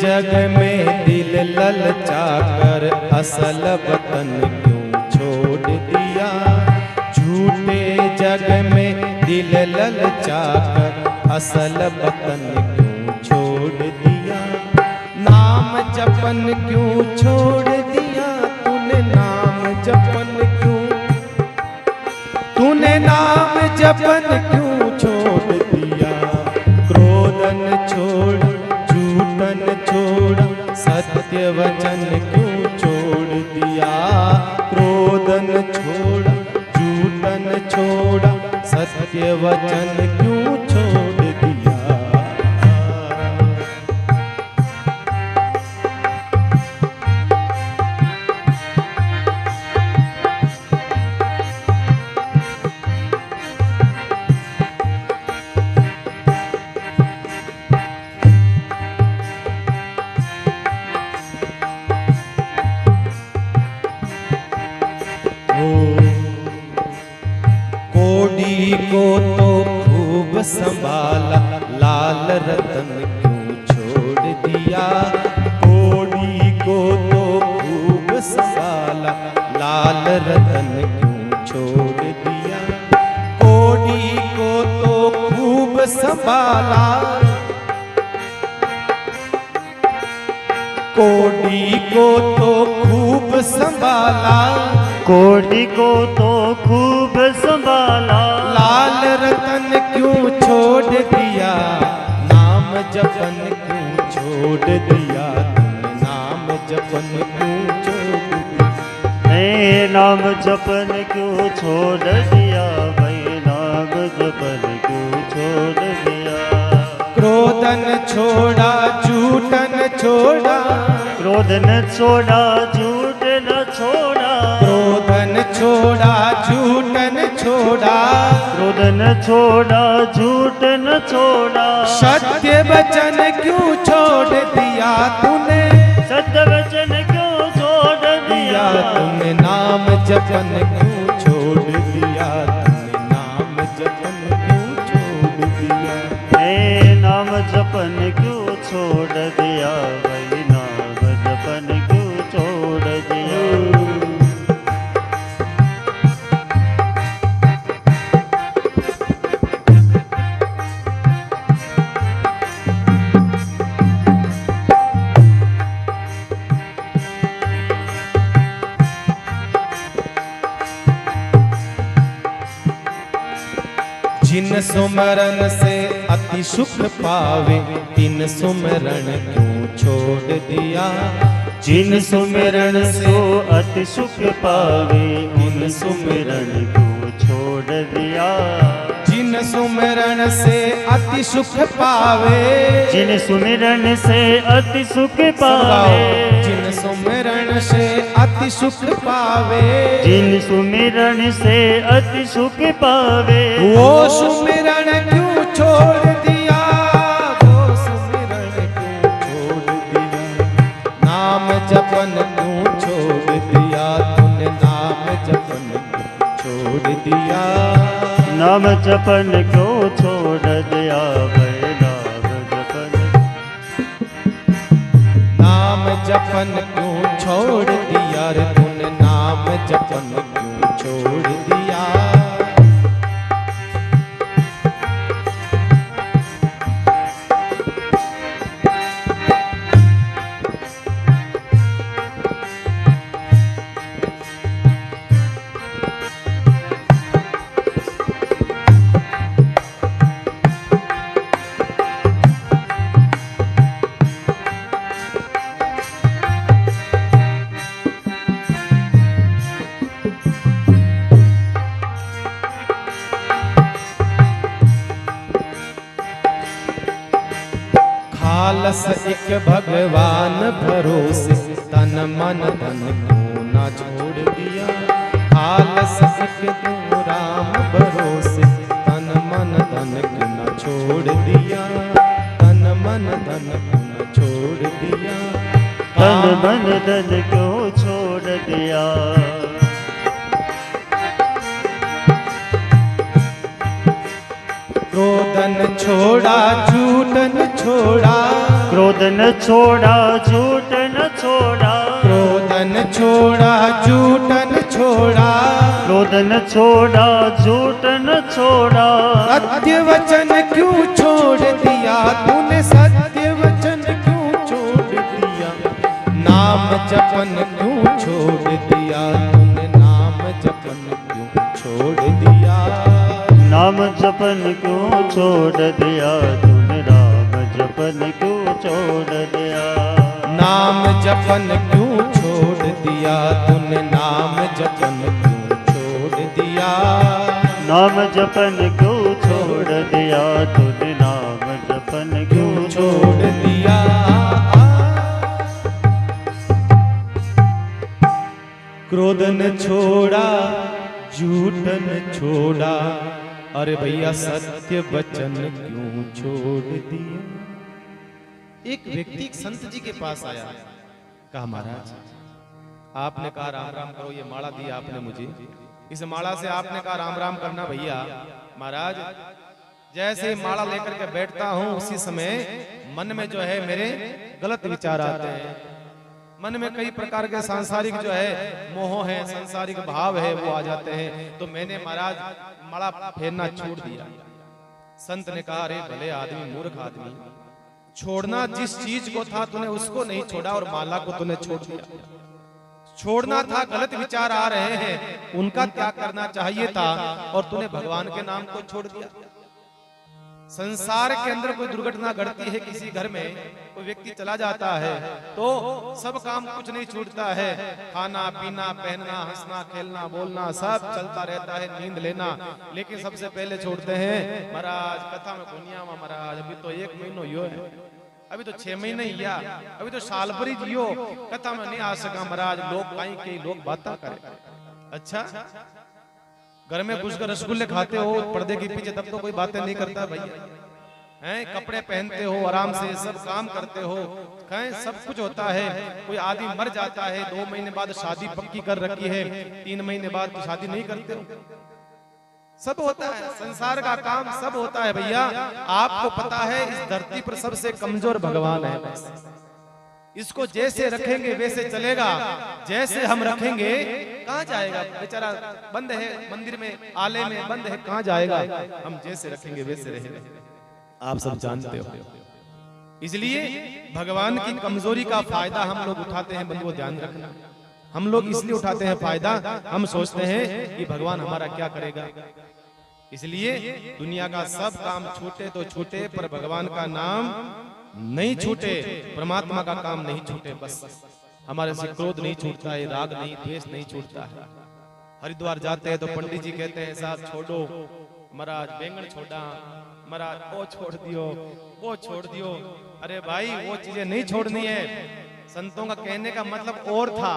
जग में दिल ललचाकर असल वतन क्यों छोड़ दिया, झूठे जग में दिल ललचाकर असल वतन क्यों छोड़ दिया, नाम जपन क्यों छोड़ दिया, तूने नाम जपन क्यों, तूने नाम जपन क्यों छोड़ दिया। क्रोधन छोड़, झूठन छोड़ा, सत्य वचन क्यों छोड़ दिया, क्रोधन छोड़ा, झूठन छोड़ा, सत्य वचन क्यों छोड़ दिया। कोड़ी को तो खूब संभाला, लाल रतन क्यों छोड़ दिया, कोड़ी को तो खूब संभाला, लाल रतन क्यों छोड़ दिया। कोड़ी को तो खूब संभाला, कोड़ी को तो खूब संभाला, कोड़ी को तो खूब संभाला, लाल रतन क्यों छोड़ दिया, नाम जपन क्यों छोड़ दिया, तुमने नाम जपन क्यों छोड़ दिया। नाम जपन क्यों छोड़ दिया, भाई नाम जपन क्यों छोड़ दिया। क्रोधन छोड़ा, झूठन छोड़ा, क्रोधन छोड़ा, झूठन छोड़ा, क्रोधन छोड़ा, झूठन छोड़ा, क्रोधन छोड़ा, झूठन छोड़ा, सत्य वचन क्यों छोड़ दिया तूने, सत्य वचन क्यों छोड़ दिया, तुमने नाम जपन क्यों छोड़ दिया, तुमने नाम जपन क्यों छोड़ दिया। नाम जपन क्यों छोड़ दिया, वही नाम जपन क्यों छोड़ दिया। जिन सुमरन से अति सुख पावे, तिन सुमरन क्यों छोड़ दिया। जिन सुमिरन सो अति सुख पावे, उन सुमिरन को छोड़ दिया। जिन सुमरन से अति सुख पावे, जिन सुमिरन से अति सुख पावे, जिन सुमरन से अति सुख पावे, जिन सुमिरन से अति सुख पावे, वो सुमिरन क्यों छोड़ दिया। वो सुमिरन क्यों छोड़ दिया। नाम जपन क्यों छोड़ दिया। तूने नाम जपन क्यों छोड़ दिया। नाम जपन क्यों छोड़ दिया, वै नाम जपन। नाम जपन क्यों छोड़ दिया रे। तूने नाम जपन क्यों छोड़ दिया। खालस एक भगवान भरोसे, तन मन धन क्यों ना छोड़ दिया। खालस एक तू राम भरोसे, तन मन धन क्यों ना छोड़ दिया। तन मन धन क्यों ना छोड़ दिया। तन मन धन क्यों छोड़ दिया। क्रोधन छोड़ा झूठन छोड़ा। क्रोधन छोड़ा झूठन छोड़ा। क्रोधन छोड़ा झूठन छोड़ा। क्रोधन छोड़ा झूठन छोड़ा। सत्य वचन क्यों छोड़ दिया। तूने सत्य वचन क्यों छोड़ दिया। नाम जपन क्यों छोड़ दिया। तूने नाम जपन क्यों छोड़ दिया। नाम जपन क्यों छोड़ दिया। तूने राम जपन क्यों छोड़ दिया। नाम जपन क्यों छोड़ दिया। तूने नाम जपन क्यों छोड़ दिया। नाम जपन क्यों छोड़ दिया। तूने नाम जपन क्यों छोड़ दिया। क्रोधन छोड़ा झूठन छोड़ा। अरे भैया सत्य वचन क्यों छोड़ दिया। एक व्यक्ति एक संत जी के पास आया, कहा महाराज आपने कहा राम राम करो, ये माला दी आपने मुझे, इस माला से आपने कहा राम राम करना। भैया महाराज जैसे माला लेकर के बैठता हूँ उसी समय मन में जो है मेरे गलत विचार आते हैं। मन में कई प्रकार के सांसारिक जो है मोह है, सांसारिक भाव है, वो आ जाते हैं। तो मैंने महाराज माला फेरना छोड़ दिया। संत ने कहा अरे भले आदमी, मूर्ख आदमी, छोड़ना जिस चीज को था तूने उसको नहीं छोड़ा और माला को तूने छोड़ दिया। छोड़ना था, गलत विचार आ रहे हैं उनका त्याग करना चाहिए था और तूने भगवान के नाम को छोड़ दिया। संसार के अंदर कोई दुर्घटना घटती है, किसी घर में कोई व्यक्ति चला जाता है तो सब काम कुछ नहीं छूटता है। खाना पीना, पहनना, हंसना, खेलना, बोलना सब चलता रहता है, नींद लेना, लेकिन सबसे पहले छोड़ते हैं महाराज कथा में दुनिया में महाराज अभी तो 1 महीनो यो है, अभी तो 6 महीने ही या अभी तो साल भर ही जियो, कथा में नहीं आ सका महाराज, लोग कहीं के लोग बातें करें। अच्छा घर में घुसकर रसगुल्ले खाते हो पर्दे के पीछे, तब तो कोई बातें नहीं करता भैया हैं। कपड़े पहनते हो, आराम से सब काम करते हो, कहें सब कुछ होता है। कोई आदमी मर जाता है 2 महीने बाद शादी पक्की कर रखी है, 3 महीने बाद तो शादी नहीं करते हो। सब होता है, संसार का काम सब होता है भैया। आपको पता है इस धरती पर सबसे कमजोर भगवान है। इसको जैसे रखेंगे वैसे चलेगा, जैसे हम रखेंगे कहां जाएगा बेचारा, बंद है मंदिर में, आले में बंद है, कहां जाएगा। हम जैसे रखेंगे वैसे रहेगा, आप सब जानते हो। इसलिए भगवान की कमजोरी का फायदा हम लोग उठाते हैं, बंधुओं ध्यान रखना। हम लोग इसलिए उठाते हैं फायदा, हम सोचते हैं कि भगवान हमारा क्या करेगा। इसलिए दुनिया का सब काम छूटे तो छूटे, पर भगवान का नाम नहीं छूटे, परमात्मा का काम नहीं छूटे। बस हमारे से क्रोध नहीं छूटता है, राग नहीं, द्वेष नहीं छूटता है। हरिद्वार जाते हैं तो पंडित जी कहते हैं साहब छोड़ो, महाराज बैंगन छोड़ा, महाराज वो छोड़ दियो, वो छोड़ दियो। अरे भाई वो चीजें नहीं छोड़नी है। संतों का कहने का मतलब और था,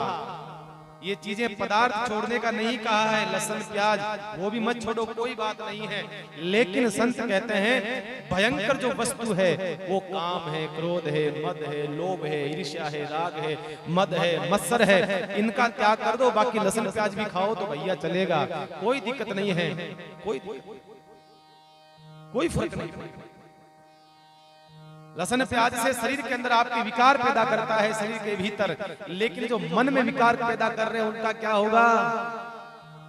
ये चीजें पदार्थ छोड़ने का नहीं कहा है। लहसुन प्याज वो भी मत छोड़ो, कोई बात नहीं है। लेकिन संत कहते हैं भयंकर जो वस्तु है वो काम है, क्रोध है, मद है, लोभ है, ईर्ष्या है, राग है, मद है, मत्सर है, इनका त्याग कर दो। बाकी लहसुन प्याज भी खाओ तो भैया चलेगा, कोई दिक्कत नहीं है, कोई फर्क नहीं। लहसुन प्याज से शरीर के अंदर आपके विकार पैदा करता है शरीर के भीतर, लेकिन जो मन में विकार पैदा कर रहे हैं उनका क्या होगा,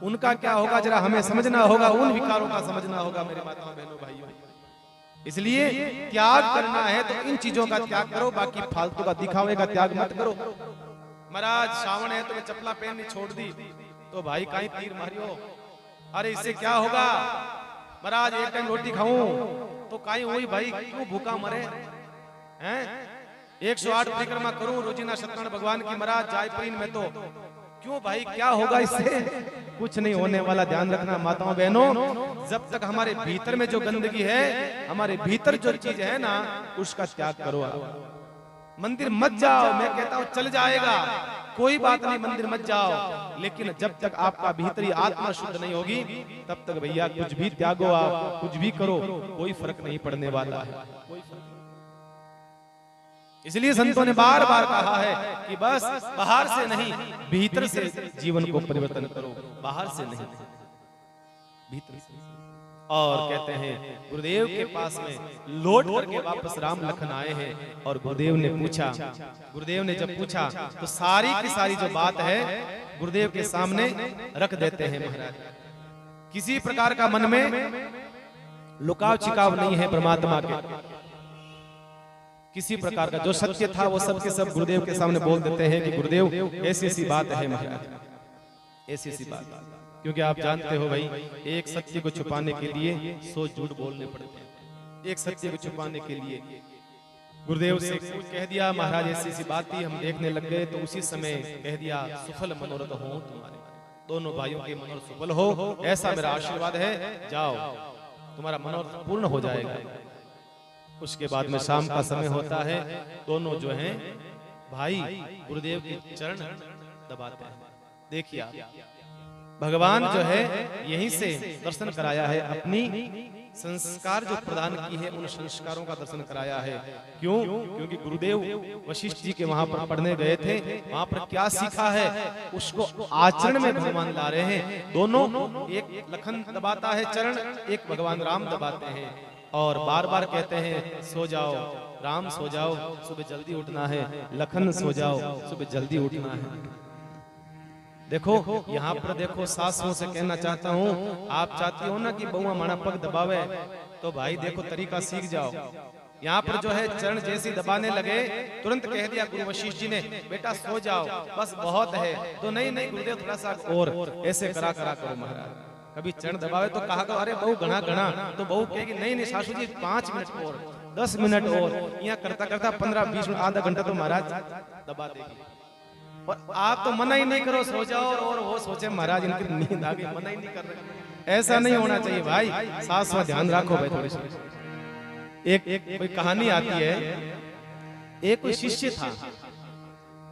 उनका क्या होगा जरा हमें समझना होगा, उन विकारों का समझना होगा मेरे माताओं बहनों भाइयों। इसलिए त्याग करना है तो इन चीजों का त्याग करो, बाकी फालतू का दिखावे का त्याग मत करो। महाराज श्रावण है तो चपला पहननी छोड़ दी तो भाई कहीं तीर मारियो, अरे इससे क्या होगा। महाराज एक टाइम रोटी खाऊं तो कहीं वही भाई क्यों भूखा मरे हैं। 108 परिक्रमा करूं रोजीना सत्यनारायण भगवान की, महाराज जायपुरीन में तो क्यों भाई, क्या होगा इससे, कुछ नहीं होने वाला। ध्यान रखना माताओं बहनों, जब तक हमारे भीतर में जो गंदगी है, हमारे भीतर जो चीज है ना, उसका त्याग करो। मंदिर मत जाओ, मैं कहता हूं चल जाएगा, कोई बात नहीं, मंदिर मत जाओ, लेकिन जब तक आपका भीतरी आत्मा शुद्ध नहीं होगी तब तक भैया कुछ भी त्यागो, आप कुछ भी करो, कोई फर्क नहीं पड़ने वाला है। इसलिए संतों ने बार बार कहा है कि बस बाहर से नहीं भीतर से जीवन को परिवर्तन करो, बाहर से नहीं भीतर से। और कहते हैं गुरुदेव के पास में लौट करके वापस राम लखन आए हैं और गुरुदेव ने पूछा, गुरुदेव ने जब पूछा तो सारी की सारी जो बात है गुरुदेव के सामने रख देते हैं महाराज। किसी प्रकार का मन में लुकाव छिकाव नहीं है परमात्मा के, किसी प्रकार का जो सत्य था वो सब के सब गुरुदेव के सामने बोल देते हैं कि गुरुदेव ऐसी ऐसी बात है महाराज, ऐसी ऐसी बात। क्योंकि आप जानते हो भाई एक सत्य को छुपाने के लिए 100 झूठ बोलने पड़ते हैं। एक सत्य को छुपाने के लिए गुरुदेव से कह दिया महाराज ऐसी ऐसी बात थी, हम देखने लग गए तो उसी समय कह दिया सुफल मनोरथ हो तुम्हारे, दोनों भाइयों के मनोरथ सफल हो, ऐसा मेरा आशीर्वाद है, जाओ तुम्हारा मनोरथ पूर्ण हो जाएगा। उसके बाद में शाम का समय होता है, दोनों जो हैं भाई गुरुदेव के चरण दबाते हैं। देखिए आप भगवान जो है यहीं से दर्शन कराया है, अपनी संस्कार जो प्रदान की है उन संस्कारों का दर्शन कराया है। क्यों? क्योंकि गुरुदेव वशिष्ठ जी के वहां पर पढ़ने गए थे, वहां पर क्या सीखा है उसको आचरण में भगवान ला रहे हैं। दोनों, एक लखन दबाता है चरण, एक भगवान राम दबाते हैं और बार बार कहते हैं सो जाओ राम, सो जाओ सुबह जल्दी उठना है, लखन सो जाओ सुबह जल्दी उठना है। देखो यहाँ पर देखो सासों से कहना चाहता हूँ, आप चाहती हो ना कि बहुआ माना पग दबावे, तो भाई देखो तरीका सीख जाओ। यहाँ पर जो है चरण जैसी दबाने लगे तुरंत कह दिया गुरु वशिष्ठ जी ने बेटा सो जाओ बस बहुत है, तो नहीं नहीं गुरुदेव थोड़ा सा और ऐसे करा करो महाराज। कभी चरण दबावे तो कहा अरे बहु घना घना, तो बहु कहेगी नहीं नहीं सासू जी 5 मिनट और 10 मिनट और, यहाँ करता करता 15-20 मिनट आधा घंटा तो महाराज दबा देगी। और आप तो मना ही नहीं करो सो जाओ और वो सोचे महाराज इनकी नींद आ गई, मना ही नहीं कर रहे। ऐसा नहीं होना चाहिए भाई, सास वा ध्यान रखो भाई थोड़ी सी। एक कोई कहानी आती है, एक कोई शिष्य था,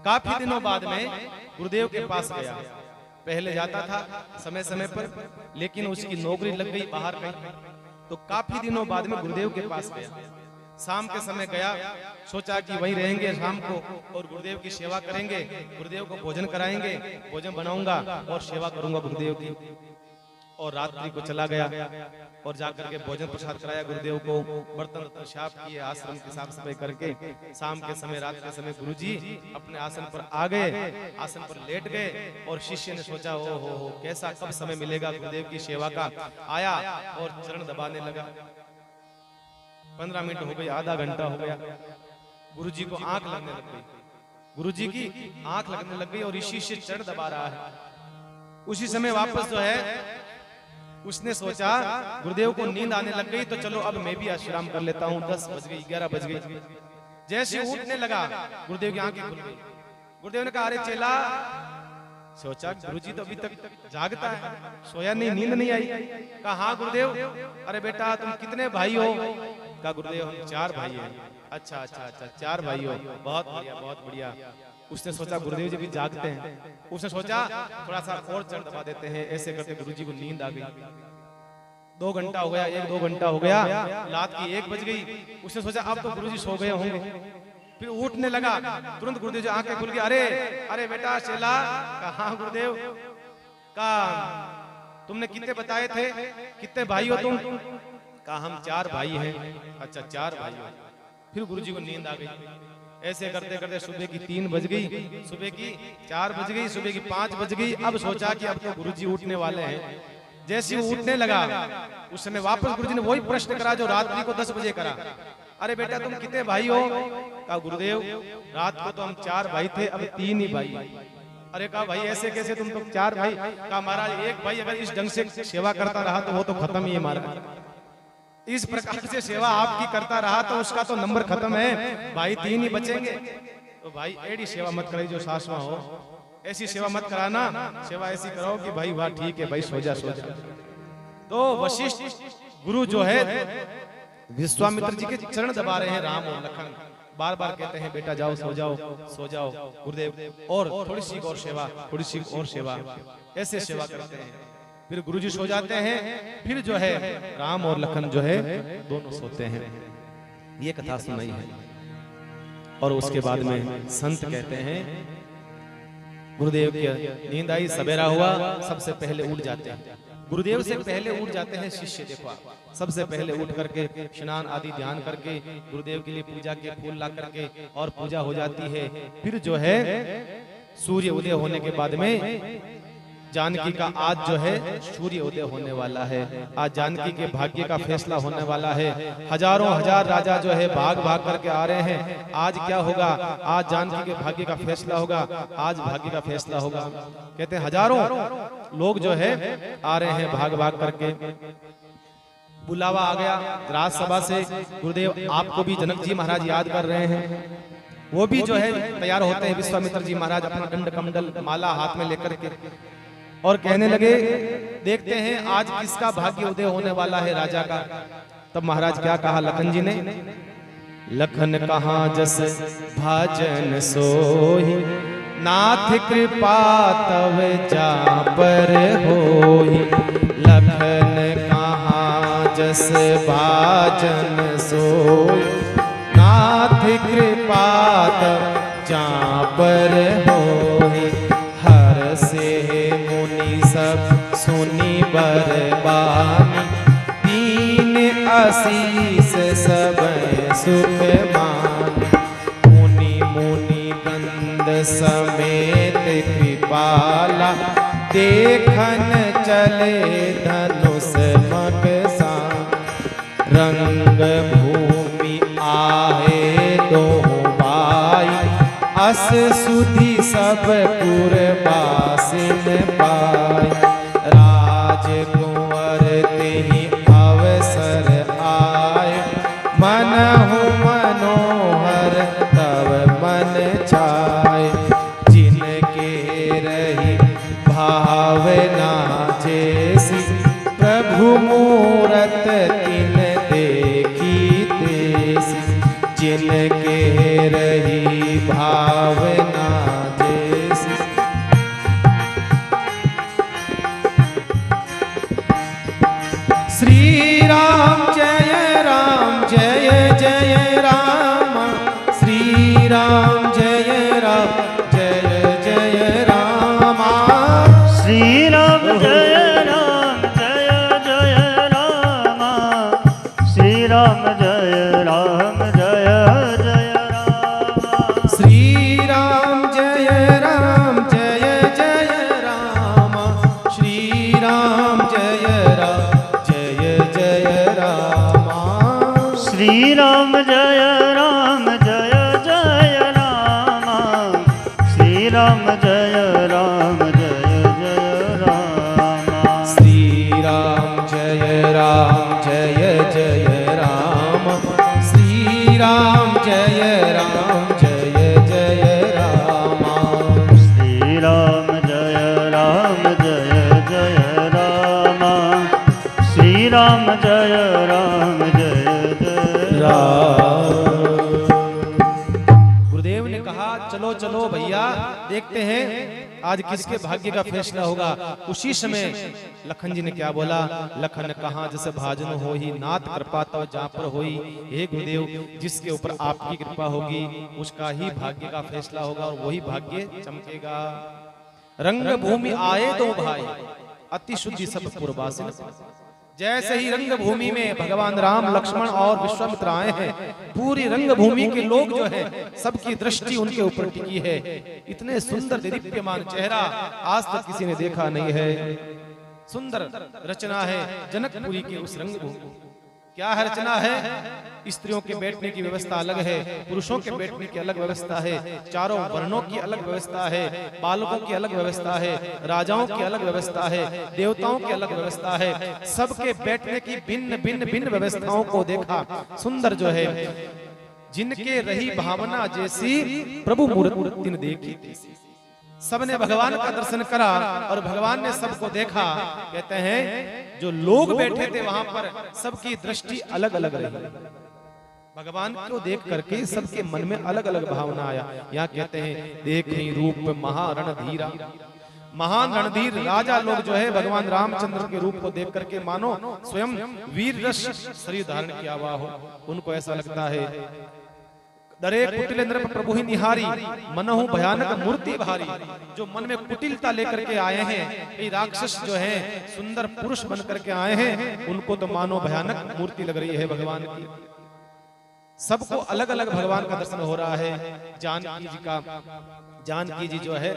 काफी दिनों बाद में गुरुदेव के पास गया। पहले जाता था समय समय पर, लेकिन उसकी नौकरी लग गई बाहर कहीं, तो काफी दिनों बाद में गुरुदेव के पास गया। शाम के समय गया, सोचा कि वहीं रहेंगे शाम को और गुरुदेव की सेवा करेंगे, गुरुदेव को भोजन कराएंगे, भोजन बनाऊंगा और सेवा करूंगा गुरुदेव की। और रात्रि को चला गया और जाकर के भोजन प्रसाद कराया गुरुदेव को, बर्तन पेशाब किए, आश्रम की साफ सफाई करके शाम के समय, रात के समय गुरुजी अपने आसन पर आ गए, आसन पर लेट गए और शिष्य ने सोचा ओ हो कैसा कब समय मिलेगा गुरुदेव की सेवा का। आया और चरण दबाने लगा। 15 मिनट हो गए, आधा घंटा हो गया, गुरुजी को आंख लगने लग गई, गुरुजी की आंख लगने लग गई और ऋषि से चरण दबा रहा है। उसी समय वापस जो है उसने सोचा, गुरुदेव को नींद आने लग गई तो चलो अब मैं भी आश्राम कर लेता हूँ। 10 बज गई, 11 बज गई, जैसे उठने लगा गुरुदेव की आंखें खुल गई। गुरुदेव ने कहा अरे चेला, सोचा गुरुजी तो अभी तक जागता है, सोया नहीं, नींद नहीं आई। कहा हाँ गुरुदेव। अरे बेटा तुम कितने भाई हो? कहा गुरुदेव हम 4 भाई हैं। अच्छा अच्छा अच्छा 4 भाई हो, बहुत बढ़िया बहुत बढ़िया। उसने सोचा गुरुदेव जी भी जागते हैं, उसने सोचा थोड़ा सा और चरण दबा देते हैं। ऐसे करते गुरुजी को नींद आ गई। 2 घंटा हो गया, 1-2 घंटा हो गया, रात की 1 बज गई। उसने सोचा अब तो गुरुजी सो गए होंगे, फिर उठने लगा। तुरंत गुरुदेव जी आंखें खुल गई। अरे अरे बेटा चेला। कहा हाँ गुरुदेव। कहा तुमने कितने बताए थे, कितने भाई हो तुम? कहा हम 4 भाई हैं। अच्छा 4 भाई हो। फिर गुरुजी को नींद आ गई। ऐसे करते करते सुबह की 3 बज गई, सुबह की 4 बज गई, सुबह की 5 बज गई। अब सोचा कि अब तो गुरुजी उठने वाले हैं। जैसे वो उठने लगा उस समय वापस गुरुजी ने वही प्रश्न करा जो रात्रि को 10 बजे करा। अरे बेटा तुम कितने भाई हो? कहा गुरुदेव रात को तो हम 4 भाई थे, अब 3 ही भाई। अरे कहा भाई ऐसे कैसे, तुम तो 4 भाई? कहा महाराज एक भाई अगर इस ढंग से सेवा करता रहा तो वो तो खत्म ही है महाराज। इस प्रकार से सेवा आपकी करता रहा तो उसका तो नंबर खत्म है, भाई 3 ही बचेंगे। तो भाई एडी सेवा मत कराई जो सासवा हो, ऐसी सेवा मत कराना। सेवा ऐसी कराओ कि भाई वाह ठीक है भाई, सो जा सो जा। तो वशिष्ठ गुरु जो है विश्वामित्र जी के चरण दबा रहे हैं राम और लखन, बार बार कहते हैं बेटा जाओ सो जाओ सो जाओ गुरुदेव, और थोड़ी सी और सेवा, थोड़ी सी और सेवा, ऐसे सेवा करते हैं। फिर गुरुजी सो जाते हैं, फिर जो है राम और लखन जो है दोनों सोते हैं। ये कथा सुनाई है। और उसके बाद में संत कहते हैं गुरुदेव की नींद आई, सवेरा हुआ, सबसे पहले उठ जाते हैं। गुरुदेव से पहले उठ जाते हैं शिष्य। देखो सबसे पहले उठ करके स्नान आदि ध्यान करके गुरुदेव के लिए पूजा के फूल ला करके और पूजा हो जाती है। फिर जो है सूर्य उदय होने के बाद में जानकी का आज जो है सूर्य उदय होने वाला है। आज जानकी के भाग्य का फैसला होने वाला है। हजारों हजार राजा जो है भाग भाग करके आ रहे हैं। आज क्या होगा? आज जानकी के भाग्य का फैसला होगा, आज भाग्य का फैसला होगा। कहते हैं हजारों लोग जो है आ रहे हैं भाग भाग करके। बुलावा आ गया राजसभा से, गुरुदेव आपको भी जनक जी महाराज याद कर रहे हैं। वो भी जो है तैयार होते हैं। विश्वामित्र जी महाराज अपना दंड कमंडल माला हाथ में लेकर के और कहने लगे देखते हैं आज किसका भाग्य उदय होने वाला है राजा का। तब महाराज क्या कहा लखन जी ने? लखन कहा जस भाजन सोही, नाथ कृपा तव जा पर होई। लखन कहा जस भाजन सोई, नाथ कृपा तव जा पर होई। हर से सब सुनी बरबानी, दीन आशीष सब सुख मान। मुनि मुनि बंद समेत कृपाला, देखन चले धनुष मकसान। रंग भूमि आहे दो भाई, अस सुधि सब पुरवासिन पाई। राजकुंवर तेहि अवसर आए, मनहु मनोहर तव मन छाए। जिनके रही भावना जैसी, प्रभु मूरत तिन देखी तेसी। जिनके रही भावना जैसी। श्री राम जय राम, श्री राम जय जय राम। श्री राम जय राम जय राम जय जय राम। गुरुदेव ने कहा चलो चलो भैया देखते हैं आज किसके भाग्य का फैसला होगा। उसी समय लखन जी ने क्या बोला, लखन कहाँ जैसे भाजन हो ही नाथ कृपा तो जहाँ पर होई। हे गुरुदेव जिसके ऊपर आपकी कृपा होगी उसका ही भाग्य का फैसला होगा और वही भाग्य चमकेगा। रंग भूमि आए तो भाई अति शुद्धि सब पूर्वासिन। जैसे ही रंग भूमि में भगवान राम लक्ष्मण और विश्वामित्र आए हैं, पूरी रंग भूमि के लोग जो है सबकी दृष्टि उनके ऊपर टिकी है। इतने सुंदर दीप्यमान चेहरा आज तक किसी ने देखा नहीं है। सुंदर रचना है जनकपुरी की उस रंग भूमि। क्या है रचना है, स्त्रियों के बैठने की व्यवस्था अलग है, पुरुषों के बैठने की अलग व्यवस्था है, चारों वर्णों की अलग व्यवस्था है, बालकों की अलग व्यवस्था है, राजाओं की अलग व्यवस्था है, देवताओं की अलग व्यवस्था है। सबके बैठने की भिन्न भिन्न भिन्न व्यवस्थाओं को देखा। सुंदर जो है जिनके रही भावना जैसी प्रभु मूर्ति ने देखी। सबने भगवान का दर्शन करा और भगवान ने सबको देखा। कहते हैं जो लोग बैठे थे वहां पर सबकी दृष्टि अलग अलग रही। भगवान को देख करके सबके मन में अलग अलग भावना आया। यहाँ कहते हैं देखी रूप महारणधीरा। महान रणधीर राजा लोग जो है भगवान रामचंद्र के रूप को देख करके मानो स्वयं वीर रस शरीर धारण किया हुआ हो। उनको ऐसा लगता है डरे कुटिल नृप प्रभु ही निहारी मनहु भयानक मूर्ति भारी। जो मन में कुटिलता लेकर के आए हैं, ये राक्षस जो हैं सुंदर पुरुष बन करके आए हैं, उनको तो मानो भयानक मूर्ति लग रही है भगवान की। सबको अलग अलग भगवान का दर्शन हो रहा है। जानकी जी जो है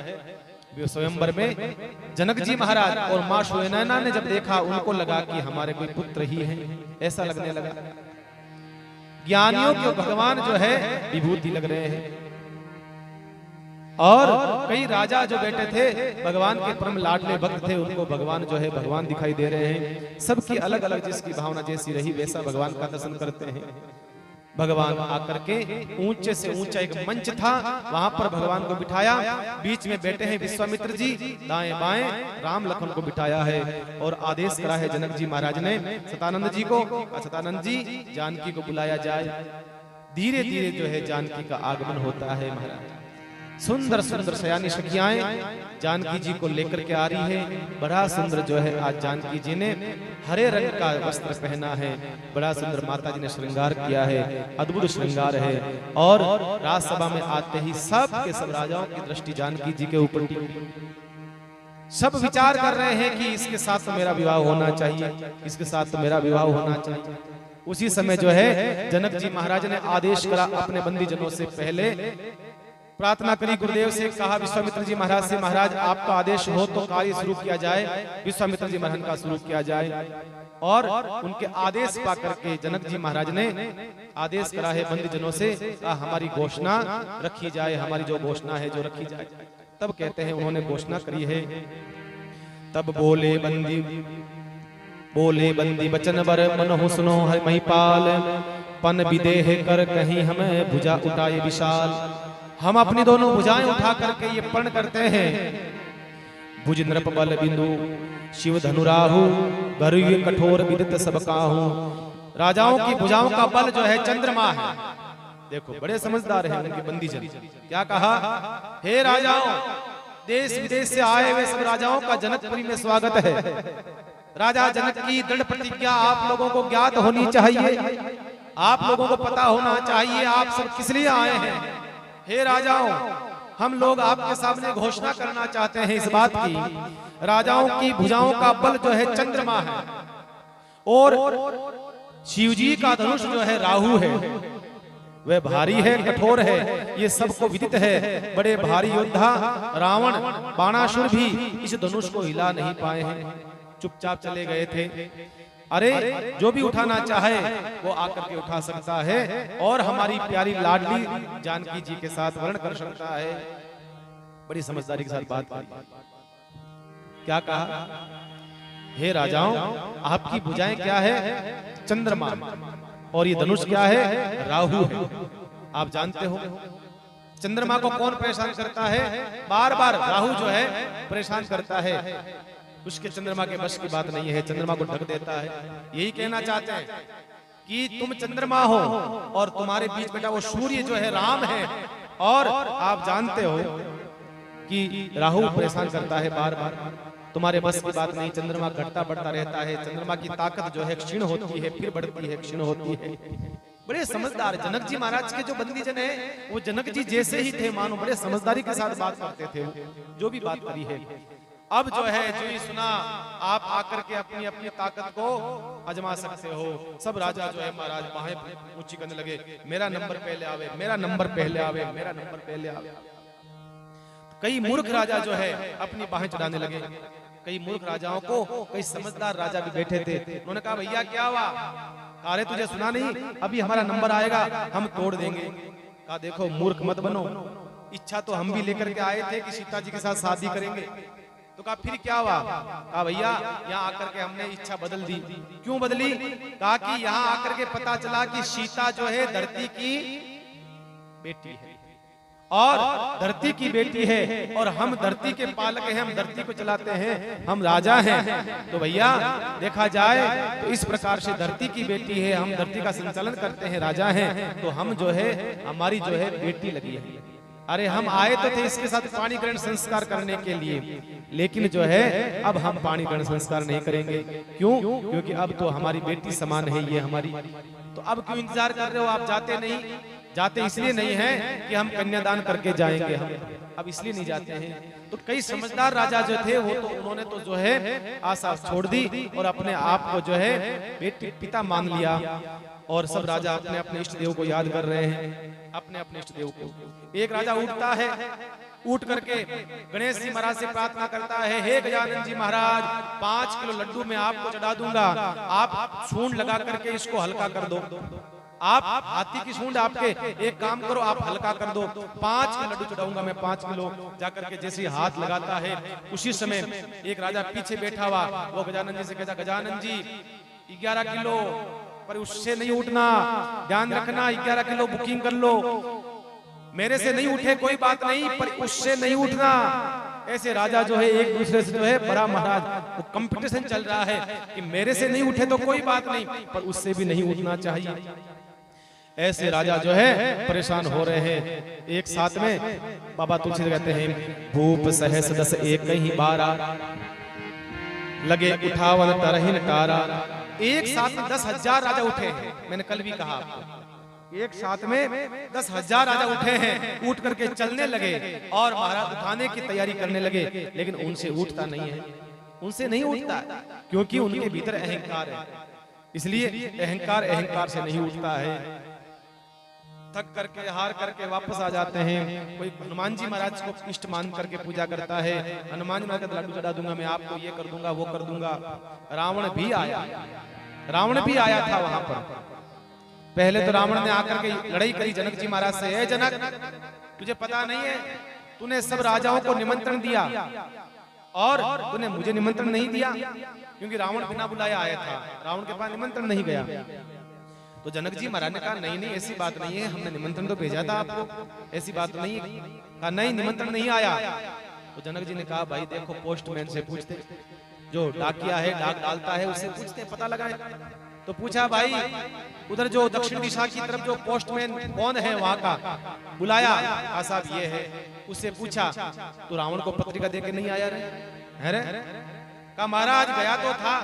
स्वयंवर में जनक जी महाराज और माँ सुनैना ने जब देखा उनको लगा कि हमारे कोई पुत्र ही है, ऐसा लगने लगा। ज्ञानियों के भगवान जो है विभूति लग रहे हैं। और कई राजा जो बैठे थे भगवान के परम लाडले भक्त थे, उनको भगवान जो है भगवान दिखाई दे रहे हैं। सबकी अलग अलग जिसकी भावना जैसी रही वैसा भगवान का दर्शन करते हैं। भगवान आकर के ऊंचे से ऊंचा एक मंच था, वहां पर भगवान को बिठाया। बीच में बैठे हैं विश्वामित्र जी, दाएं बाएं राम लखन को बिठाया है और आदेश करा है जनक जी महाराज ने सतानंद जी को, सतानंद जी जानकी को बुलाया जाए। धीरे धीरे जो है जानकी का आगमन होता है महाराज। सुंदर सुंदर सयानी सखियाएं जानकी जी को लेकर के आ रही है। बड़ा सुंदर जो है आज जानकी जी ने हरे रंग का वस्त्र पहना है। बड़ा सुंदर माता जी ने श्रृंगार किया है, अद्भुत श्रृंगार है। और राजसभा में आते ही सब के सब राजाओं की दृष्टि जानकी जी के ऊपर टिकी। सब विचार कर रहे हैं कि इसके साथ तो मेरा विवाह होना चाहिए, इसके साथ तो मेरा विवाह होना चाहिए। उसी समय जो है जनक जी महाराज ने आदेश करा अपने बंदी जनों से पहले प्रार्थना करी गुरुदेव से, कहा विश्वामित्र जी महाराज से महाराज आपका आदेश हो तो कार्य शुरू किया जाए। विश्वामित्र जी महाराज का शुरू किया जाए और उनके आदेश पा करके जनक जी महाराज ने आदेश करा है बंदी जनों से हमारी घोषणा रखी जाए, हमारी जो घोषणा है जो रखी जाए। तब कहते हैं उन्होंने घोषणा करी है। तब बोले बंदी बचन बर मनहु सुनो है महिपाल। पन विदेह कर कहीं हमें भुजा उठाए विशाल। हम अपनी दोनों भुजाएं उठा करके ये प्रण करते हैं। भुज नृप बल बिंदु शिव धनुराहु गरुड़ कठोर विदित सब काहू। राजाओं की भुजाओं का बल जो है चंद्रमा है। देखो बड़े समझदार हैं उनके बंदी जन। क्या कहा, हे राजाओं, देश विदेश से आए हुए सब राजाओं का जनकपुरी में स्वागत है। राजा जनक की दृढ़ प्रतिज्ञा आप लोगों को ज्ञात होनी चाहिए, आप लोगों को पता होना चाहिए आप सब किस लिए आए हैं। हे राजाओं, हम लोग आपके सामने घोषणा करना चाहते हैं इस बात की, राजाओं की भुजाओं का बल जो है चंद्रमा है और शिवजी का धनुष जो है राहु है। वह भारी है, कठोर है, ये सबको विदित है। बड़े भारी योद्धा रावण बाणासुर भी इस धनुष को हिला नहीं पाए हैं, चुपचाप चले गए थे। अरे जो भी उठाना चाहे वो आकर के उठा सकता है और हमारी प्यारी लाडली जानकी जी के साथ वर्ण कर सकता है। बड़ी समझदारी के साथ बात की। क्या कहा, हे राजाओं, आपकी भुजाएं क्या है, चंद्रमा, और ये धनुष क्या है, राहु है। आप जानते हो चंद्रमा को कौन परेशान करता है, बार बार राहु जो है परेशान करता है। उसके चंद्रमा के बस की बात नहीं है, चंद्रमा को ढक देता है। यही कहना चाहते हैं कि तुम चंद्रमा हो और तुम्हारे बीच बेटा वो सूर्य जो है राम है। और आप जानते हो कि राहु परेशान करता है बार बार, तुम्हारे बस की बात नहीं, चंद्रमा घटता बढ़ता रहता है, चंद्रमा की ताकत जो है क्षीण होती है, फिर बढ़ती है, क्षीण होती है। बड़े समझदार जनक जी महाराज के जो बंदीजन है वो जनक जी जैसे ही थे, मानो बड़े समझदारी के साथ बात करते थे, वो जो भी बात करी है। अब जो है जो ये सुना, आप आकर के अपनी अपनी ताकत को आजमा सकते हो। सब राजा जो है महाराज बाहें ऊंची करने लगे, मेरा नंबर पहले आवे, मेरा नंबर पहले आवे, मेरा नंबर पहले आवे। कई मूर्ख राजा जो है अपनी बाहें चढ़ाने लगे। कई मूर्ख राजाओं को कई समझदार राजा भी बैठे थे, उन्होंने कहा भैया क्या हुआ? अरे तुझे सुना नहीं, अभी हमारा नंबर आएगा, हम तोड़ देंगे। कहा देखो मूर्ख मत बनो, इच्छा तो हम भी लेकर के आए थे कि सीता जी के साथ शादी करेंगे। तो कहा फिर क्या हुआ? कहा भैया यहाँ आकर के हमने इच्छा बदल दी। क्यों बदली? कहा कि यहाँ आकर के पता चला कि सीता जो है धरती की बेटी है और धरती की बेटी है और हम धरती के पालक हैं, हम धरती को चलाते हैं, हम राजा हैं। तो भैया देखा जाए तो इस प्रकार से धरती की बेटी है, हम धरती का संचालन करते हैं, राजा हैं, तो हम जो है हमारी जो है बेटी लगी है। अरे हम आए तो थे इसके साथ पाणी ग्रहण संस्कार करने के लिए, लेकिन जो है अब हम पाणी ग्रहण संस्कार नहीं करेंगे। क्यों? क्योंकि अब तो हमारी बेटी समान है ये हमारी। तो अब क्यों इंतजार कर रहे हो? आप जाते नहीं? जाते इसलिए नहीं है कि हम कन्यादान करके जाएंगे, हम अब इसलिए नहीं जाते हैं। तो कई समझदार राजा जो थे वो तो उन्होंने तो जो है आशा छोड़ दी और अपने आप को जो है बेटी पिता मान लिया। और सब राजा अपने अपने इष्ट देव को याद कर रहे हैं, अपने अपने इष्ट देव को। एक राजा उठता है, उठ करके गणेश जी महाराज से प्रार्थना करता है, हे गजानन जी महाराज 5 किलो लड्डू मैं आपको चढ़ा दूंगा, आप सूंड लगा करके इसको हल्का कर दो। आप हाथी की सूंड आपके, एक काम करो आप हल्का कर दो, 5 किलो लड्डू चढ़ाऊंगा मैं, 5 किलो। जाकर के जैसे हाथ लगाता है उसी समय एक राजा पीछे बैठा हुआ वो गजानन जी से कहता, गजानन जी 11 किलो, पर उससे नहीं उठना, ध्यान रखना 11 किलो बुकिंग कर लो। मेरे से नहीं उठे कोई बात नहीं, पर उससे नहीं उठना। ऐसे राजा जो है एक दूसरे से जो है बड़ा महाराज वो कंपटीशन चल रहा है कि मेरे से नहीं उठे तो कोई बात नहीं, पर उससे भी नहीं उठना चाहिए। ऐसे राजा जो है परेशान हो रहे हैं। एक साथ में बाबा तुलसी कहते हैं, भूप सहस दस एक ही बारा, लगे उठावन तरहिन टारा। एक साथ में 10,000 राजा उठे हैं। मैंने कल भी कहा आपको, एक साथ में 10,000 राजा उठे हैं, उठ करके चलने लगे और महाराज उठाने की तैयारी करने लगे, लेकिन उनसे उठता नहीं है, उनसे नहीं उठता, क्योंकि उनके भीतर अहंकार है। इसलिए अहंकार से नहीं उठता है। थक करके हार करके वापस आ जाते हैं। कोई हनुमान जी महाराज को इष्ट मान करके पूजा करता है, हनुमान जी महाराज लड्डू चढ़ा दूंगा मैं आपको, ये कर दूंगा वो कर दूंगा। रावण भी आया था वहां पर। पहले तो रावण ने आकर के लड़ाई करी जनक जी महाराज से, हे जनक तुझे पता नहीं है, तूने सब राजाओं को निमंत्रण दिया और तूने मुझे निमंत्रण नहीं दिया, क्योंकि रावण बिना बुलाया आया था, रावण के पास निमंत्रण नहीं गया। तो जनक जी महाराज ने कहा नहीं ऐसी बात नहीं है, हमने निमंत्रण तो भेजा था आपको, ऐसी बात नहीं है। कहा नहीं निमंत्रण नहीं आया। तो जनक जी ने कहा भाई देखो पोस्टमैन से पूछते, जो डाकिया है डाक डालता है उससे पूछते पता लगाए। तो पूछा भाई उधर जो दक्षिण दिशा की तरफ जो पोस्टमैन कौन है वहां का, बुलाया, कहा साहब ये है। उससे पूछा तो रावण को पत्रिका देके नहीं आया रे। कहा महाराज गया तो था,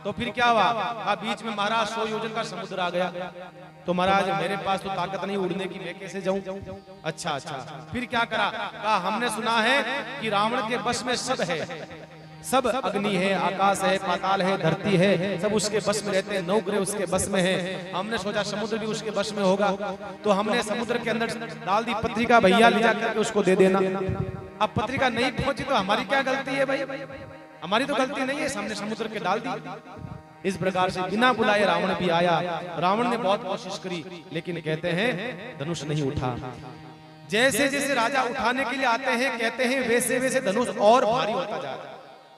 तो फिर क्या हुआ? कहा बीच में महाराज 100 योजन का समुद्र आ गया। तो महाराज मेरे पास तो ताकत नहीं उड़ने की, मैं कैसे जाऊं? अच्छा फिर क्या करा? कहा हमने सुना है कि रावण के बस में सब है, सब अग्नि है, आकाश है, पाताल है, धरती है, सब उसके बस में रहते हैं, 9 ग्रह उसके बस में है। हमने सोचा समुद्र भी उसके बस में होगा, तो हमने समुद्र के अंदर डाल दी पत्रिका, भैया ले जाकर के उसको दे देना। अब पत्रिका नहीं पहुंची तो हमारी क्या गलती है भाई? हमारी तो गलती नहीं है, हमने समुद्र के डाल दी। इस प्रकार से बिना बुलाए रावण भी आया। रावण ने बहुत कोशिश करी, लेकिन कहते हैं धनुष नहीं उठा। जैसे जैसे राजा उठाने के लिए आते हैं, कहते हैं वैसे वैसे धनुष और भारी होता जा रहा है,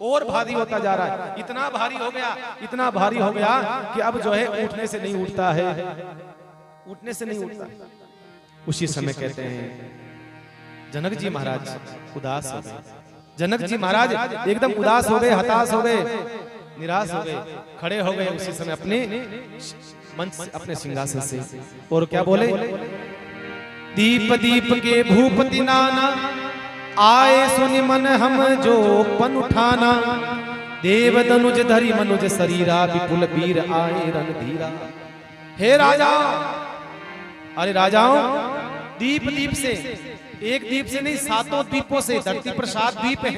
और भारी होता जा रहा है। इतना भारी हो गया, इतना भारी हो गया कि अब जो है उठने से नहीं उठता है, उठने से नहीं उठता। उसी समय कहते हैं जनक जी महाराज उदास हो गए, जनक जी महाराज एकदम उदास हो गए, हताश हो गए, निराश हो गए, खड़े हो गए उसी समय अपने मंच से, अपने सिंहासन से, और क्या बोले? दीप दीप के भूपति नाना, आए सुनि मन हम जो पन उठाना, देव दनुज धरि मनुज शरीरा, विपुल वीर आए रणधीरा। हे राजा, अरे राजाओं, दीप दीप से, एक दीप से नहीं, सातों दीपों से, धरती पर 7 द्वीप हैं,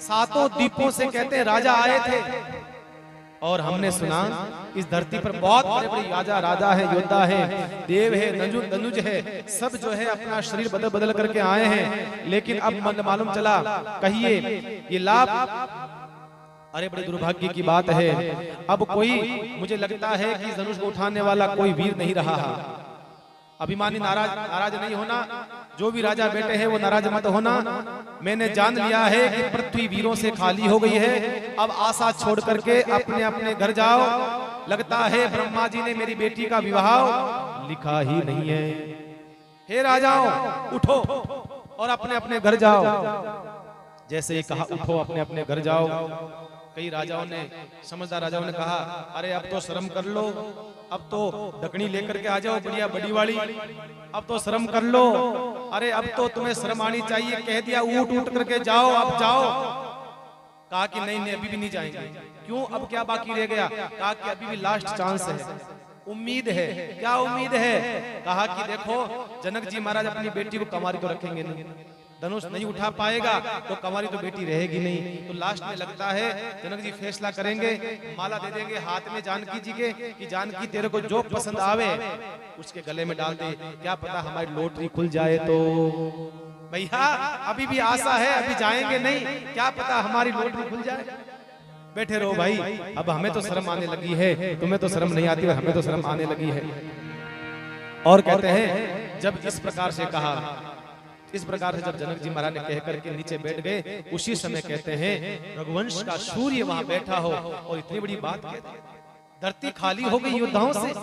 सातों दीपों से कहते हैं राजा आए थे। और हमने सुना इस धरती पर बहुत बड़े बड़े राजा, राजा है, योद्धा है, देव है, दनुज है, सब जो है अपना शरीर बदल बदल करके आए हैं। लेकिन अब मालूम चला, कहिए ये लाभ, अरे बड़े दुर्भाग्य की बात है, अब कोई, मुझे लगता है कि धनुष को उठाने वाला कोई वीर नहीं रहा है। अभिमानी नाराज नहीं होना, जो भी राजा बेटे हैं वो नाराज मत होना। मैंने जान लिया है कि पृथ्वी वीरों से खाली हो गई है, अब आशा छोड़ करके अपने अपने घर जाओ। लगता है ब्रह्मा जी ने मेरी बेटी का विवाह लिखा ही नहीं है। हे राजाओं, उठो और अपने अपने घर जाओ। जैसे ही कहा उठो अपने अपने घर जाओ, कई राजाओं ने, समझदार राजाओं ने कहा, अरे अब तो शर्म कर लो, अब तो दकनी लेकर के आ जाओ बढ़िया बड़ी वाली, अब तो शर्म कर लो, अरे अब तो तुम्हें शर्म आनी चाहिए, कह दिया उठ उठ करके जाओ, अब जाओ। कहा कि नहीं नहीं अभी भी नहीं जाएंगे। क्यों, अब क्या बाकी रह गया? कहा कि अभी भी लास्ट चांस है, उम्मीद है। क्या उम्मीद है? कहा कि देखो जनक जी महाराज अपनी बेटी को कमारी तो रखेंगे नहीं, धनुष नहीं उठा पाएगा तो कमारी तो बेटी रहेगी नहीं। तो लास्ट में लगता है जनक जी फैसला करेंगे, माला दे देंगे हाथ में जानकी जी के कि जानकी तेरे को जो पसंद आवे उसके गले में डाल दे, क्या पता हमारी लॉटरी खुल जाए। तो भैया अभी भी आशा है, अभी जाएंगे नहीं, क्या पता हमारी लॉटरी खुल जाए। बैठे रहो भाई, अब हमें तो शर्म आने लगी है, तुम्हें तो शर्म नहीं आती, हमें तो शर्म आने लगी है। और कहते हैं जब इस प्रकार से कहा, इस प्रकार से जब जनक जी महाराज ने कह करके नीचे बैठ गए, उसी समय कहते हैं रघुवंश का सूर्य वहां बैठा हो और इतनी बड़ी बात कहते हैं, धरती खाली हो गई योद्धाओं से।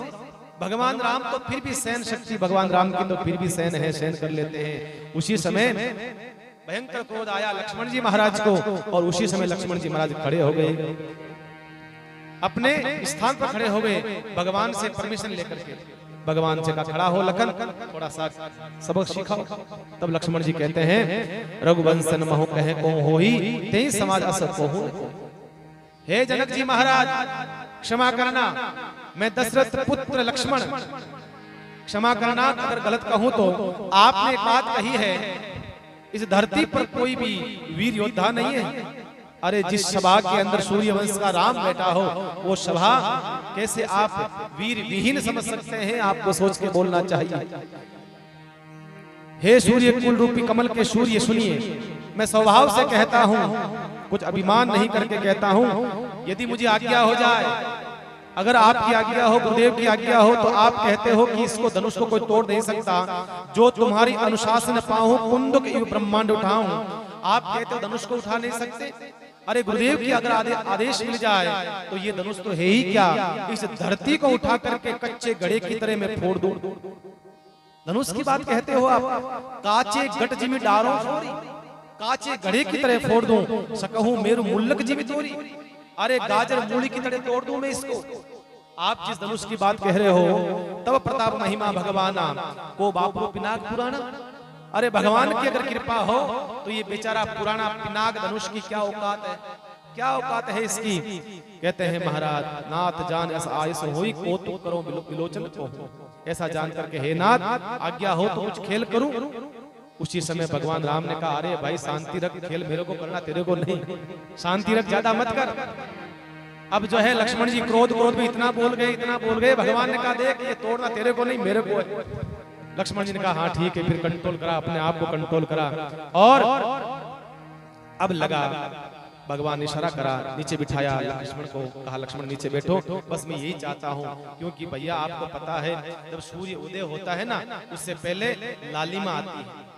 भगवान राम तो फिर भी सहन शक्ति, भगवान राम की तो फिर भी सहन है, सहन कर लेते हैं। उसी समय भयंकर क्रोध आया लक्ष्मण जी महाराज को, और उसी समय लक्ष्मण जी महाराज खड़े हो गए, अपने स्थान पर खड़े हो गए, भगवान से परमिशन लेकर के। भगवान से कहा खड़ा हो लखन, थोड़ा सा सबक सिखाओ। तब लक्ष्मण जी कहते हैं रघुवंशन महु कहे को होई, तेई समाज असत को हो। हे जनक जी महाराज क्षमा करना, मैं दशरथ पुत्र लक्ष्मण, क्षमा करना अगर गलत कहूं तो। आपने एक बात कही है, इस धरती पर कोई भी वीर योद्धा नहीं है। अरे जिस सभा के अंदर सूर्य वंश का राम बैठा हो, वो सभा कैसे आप वीर विहीन समझ सकते हैं? आपको सोच के बोलना चाहिए। हे सूर्य कुल रूपी कमल के सूर्य सुनिए, मैं स्वभाव से कहता हूँ, कुछ अभिमान नहीं करके कहता हूँ, यदि मुझे आज्ञा हो जाए, अगर आपकी आज्ञा हो, गुरुदेव की आज्ञा हो, तो आप कहते हो कि इसको धनुष को कोई तोड़ नहीं सकता, जो तुम्हारी अनुशासन पाऊं कुंदक ब्रह्मांड उठाऊं, आप कहते हो धनुष को उठा नहीं सकते। अरे गुरुदेव की अगर आदेश मिल जाए तो ये धनुष तो है ही क्या, इस धरती को उठा करके कच्चे गड़े की तरह मैं फोड़ दूं। धनुष की बात कहते हो आप, काचे गट जिमी डारो फोरी, काचे गड़े की तरह फोड़ दूं, सकहूं मेरू मुल्लक जिमी तोरी, अरे गाजर मूली की तरह तोड़ दूं मैं इसको। आप जिस धनुष की बात कह रहे हो, तब प्रताप महिमा भगवाना को बापू पिनाक पुराना। अरे भगवान की अगर कृपा हो तो ये बेचारा पुराना पिनाक धनुष की क्या औकात है, क्या औकात है इसकी। कहते हैं महाराज नाथ जान ऐसा आयस होई को तो करो विलोचन को, ऐसा जान करके हे नाथ आज्ञा हो तो कुछ खेल करूं। उसी समय भगवान राम ने कहा अरे भाई शांति रख, खेल मेरे को करना तेरे को नहीं, शांति रख, ज्यादा मत कर। अब जो है लक्ष्मण जी क्रोध में इतना बोल गए, इतना बोल गए। भगवान ने कहा देख ये तोड़ना तेरे को नहीं मेरे को है। लक्ष्मण जी ने कहा हाँ ठीक है, फिर कंट्रोल करा, अपने आप को कंट्रोल करा। और अब लगा, भगवान ने इशारा करा, नीचे बिठाया लक्ष्मण को, कहा लक्ष्मण नीचे बैठो, बस मैं यही चाहता हूँ, क्योंकि भैया आपको पता है जब सूर्य उदय होता है ना, उससे पहले लालिमा आती है।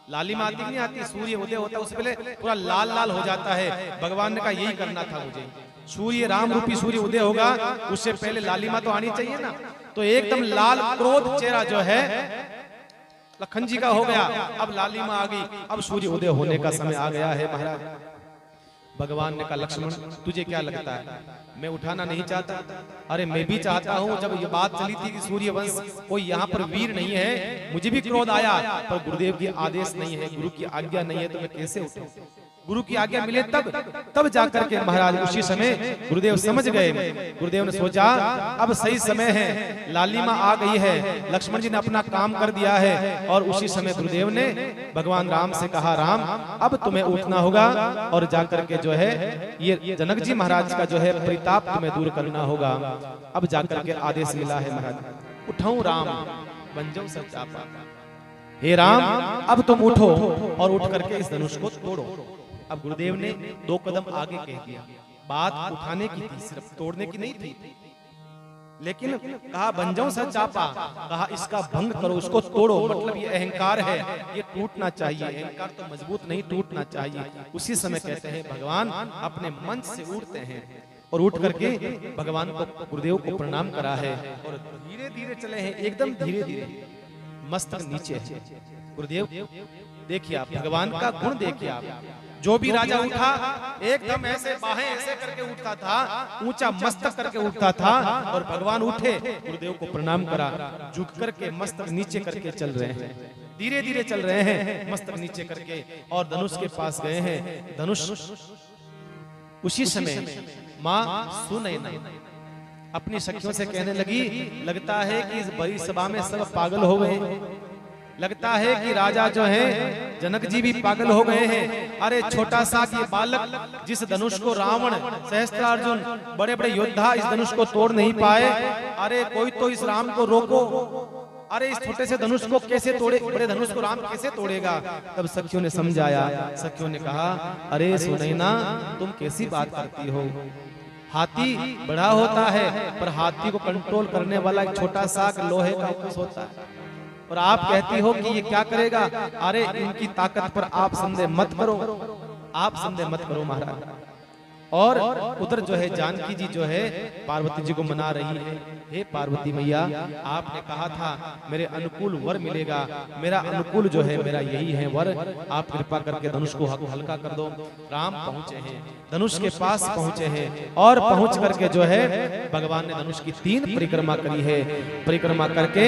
लालिमा आती नहीं आती, सूर्य उदय होता है उससे पहले पूरा लाल लाल हो जाता है। भगवान ने कहा यही करना था मुझे, सूर्य राम रूपी सूर्य उदय होगा, उससे पहले लालिमा तो आनी चाहिए ना। तो एकदम लाल क्रोध चेहरा जो है लखन जी का हो गया, अब लालिमा आ गई, अब सूर्य उदय होने का समय आ गया है महाराज। भगवान ने कहा लक्ष्मण तुझे क्या लगता है मैं उठाना नहीं चाहता? अरे मैं भी चाहता हूँ। जब ये बात चली थी कि सूर्य वंश कोई यहाँ पर वीर नहीं है, मुझे भी क्रोध आया, पर गुरुदेव की आदेश नहीं है, गुरु की आज्ञा नहीं है, तो मैं कैसे उठूं? गुरु की आज्ञा मिले तब जाकर के महाराज उसी समय गुरुदेव समझ गए। गुरुदेव ने सोचा अब सही समय है, लालिमा आ गई है, लक्ष्मण जी ने अपना काम कर दिया है। और उसी समय गुरुदेव ने भगवान राम से कहा, राम अब तुम्हें उठना होगा और जाकर के जो है ये जनक जी महाराज का जो है परिताप तुम्हें दूर करना होगा। अब जाकर के आदेश मिला है महाराज, उठाऊं राम बन जाऊं सच्चापा। हे राम अब तुम उठो और उठ करके इस धनुष को तोड़ो। अब गुरुदेव ने 2 कदम आगे कह दिया, बात उठाने की थी, सिर्फ तोड़ने की नहीं थी। लेकिन कहा बन जाऊं सच्चापा, कहा इसका भंग करो, उसको तोड़ो। मतलब ये अहंकार है, ये टूटना चाहिए। अहंकार तो मजबूत नहीं, टूटना चाहिए। उसी समय कहते हैं भगवान अपने मंच से उठते हैं और उठ करके भगवान को गुरुदेव को प्रणाम करा है और धीरे धीरे चले हैं, एकदम धीरे धीरे, मस्तक नीचे है। गुरुदेव देखिए आप, भगवान का गुण देखिए आप। जो भी राजा उठा एकदम ऐसे बाहें ऐसे करके उठता था, ऊंचा मस्तक करके उठता था। और भगवान उठे, गुरुदेव को प्रणाम करा, झुक करके मस्तक नीचे करके चल रहे हैं, धीरे धीरे चल रहे हैं मस्तक नीचे करके, और धनुष के पास गए हैं। धनुष उसी समय माँ सुनैना अपनी सखियों से कहने लगी, लगता है कि इस बड़ी सभा में सब पागल हो गए, लगता है कि राजा जो है जनक जी भी पागल हो गए हैं। अरे छोटा सा ये बालक जिस धनुष को रावण सहस्त्रार्जुन बड़े बड़े योद्धा इस धनुष को तोड़ नहीं पाए, अरे कोई तो इस राम को रोको। अरे इस छोटे से धनुष को कैसे तोड़े, बड़े धनुष को राम कैसे तोड़ेगा? तब सखियों ने समझाया, सखियों ने कहा, अरे सुनैना तुम कैसी बात करती हो, हाथी बड़ा होता है पर हाथी को कंट्रोल करने वाला एक छोटा सा लोहे का कुछ होता है, और आप कहती हो कि ये क्या करेगा? अरे इनकी ताकत पर आप संदेह मत करो, आप संदेह मत करो महाराज। और उधर जो है जानकी जी जो है पार्वती जी को मना रही है, हे पार्वती मैया आपने कहा था मेरे अनुकूल वर मिलेगा, मेरा अनुकूल जो है मेरा यही है वर, आप कृपा करके धनुष को हल्का कर दो। राम पहुंचे हैं, धनुष के पास पहुंचे हैं, और पहुंच करके जो है भगवान ने धनुष की 3 परिक्रमा करी है। परिक्रमा करके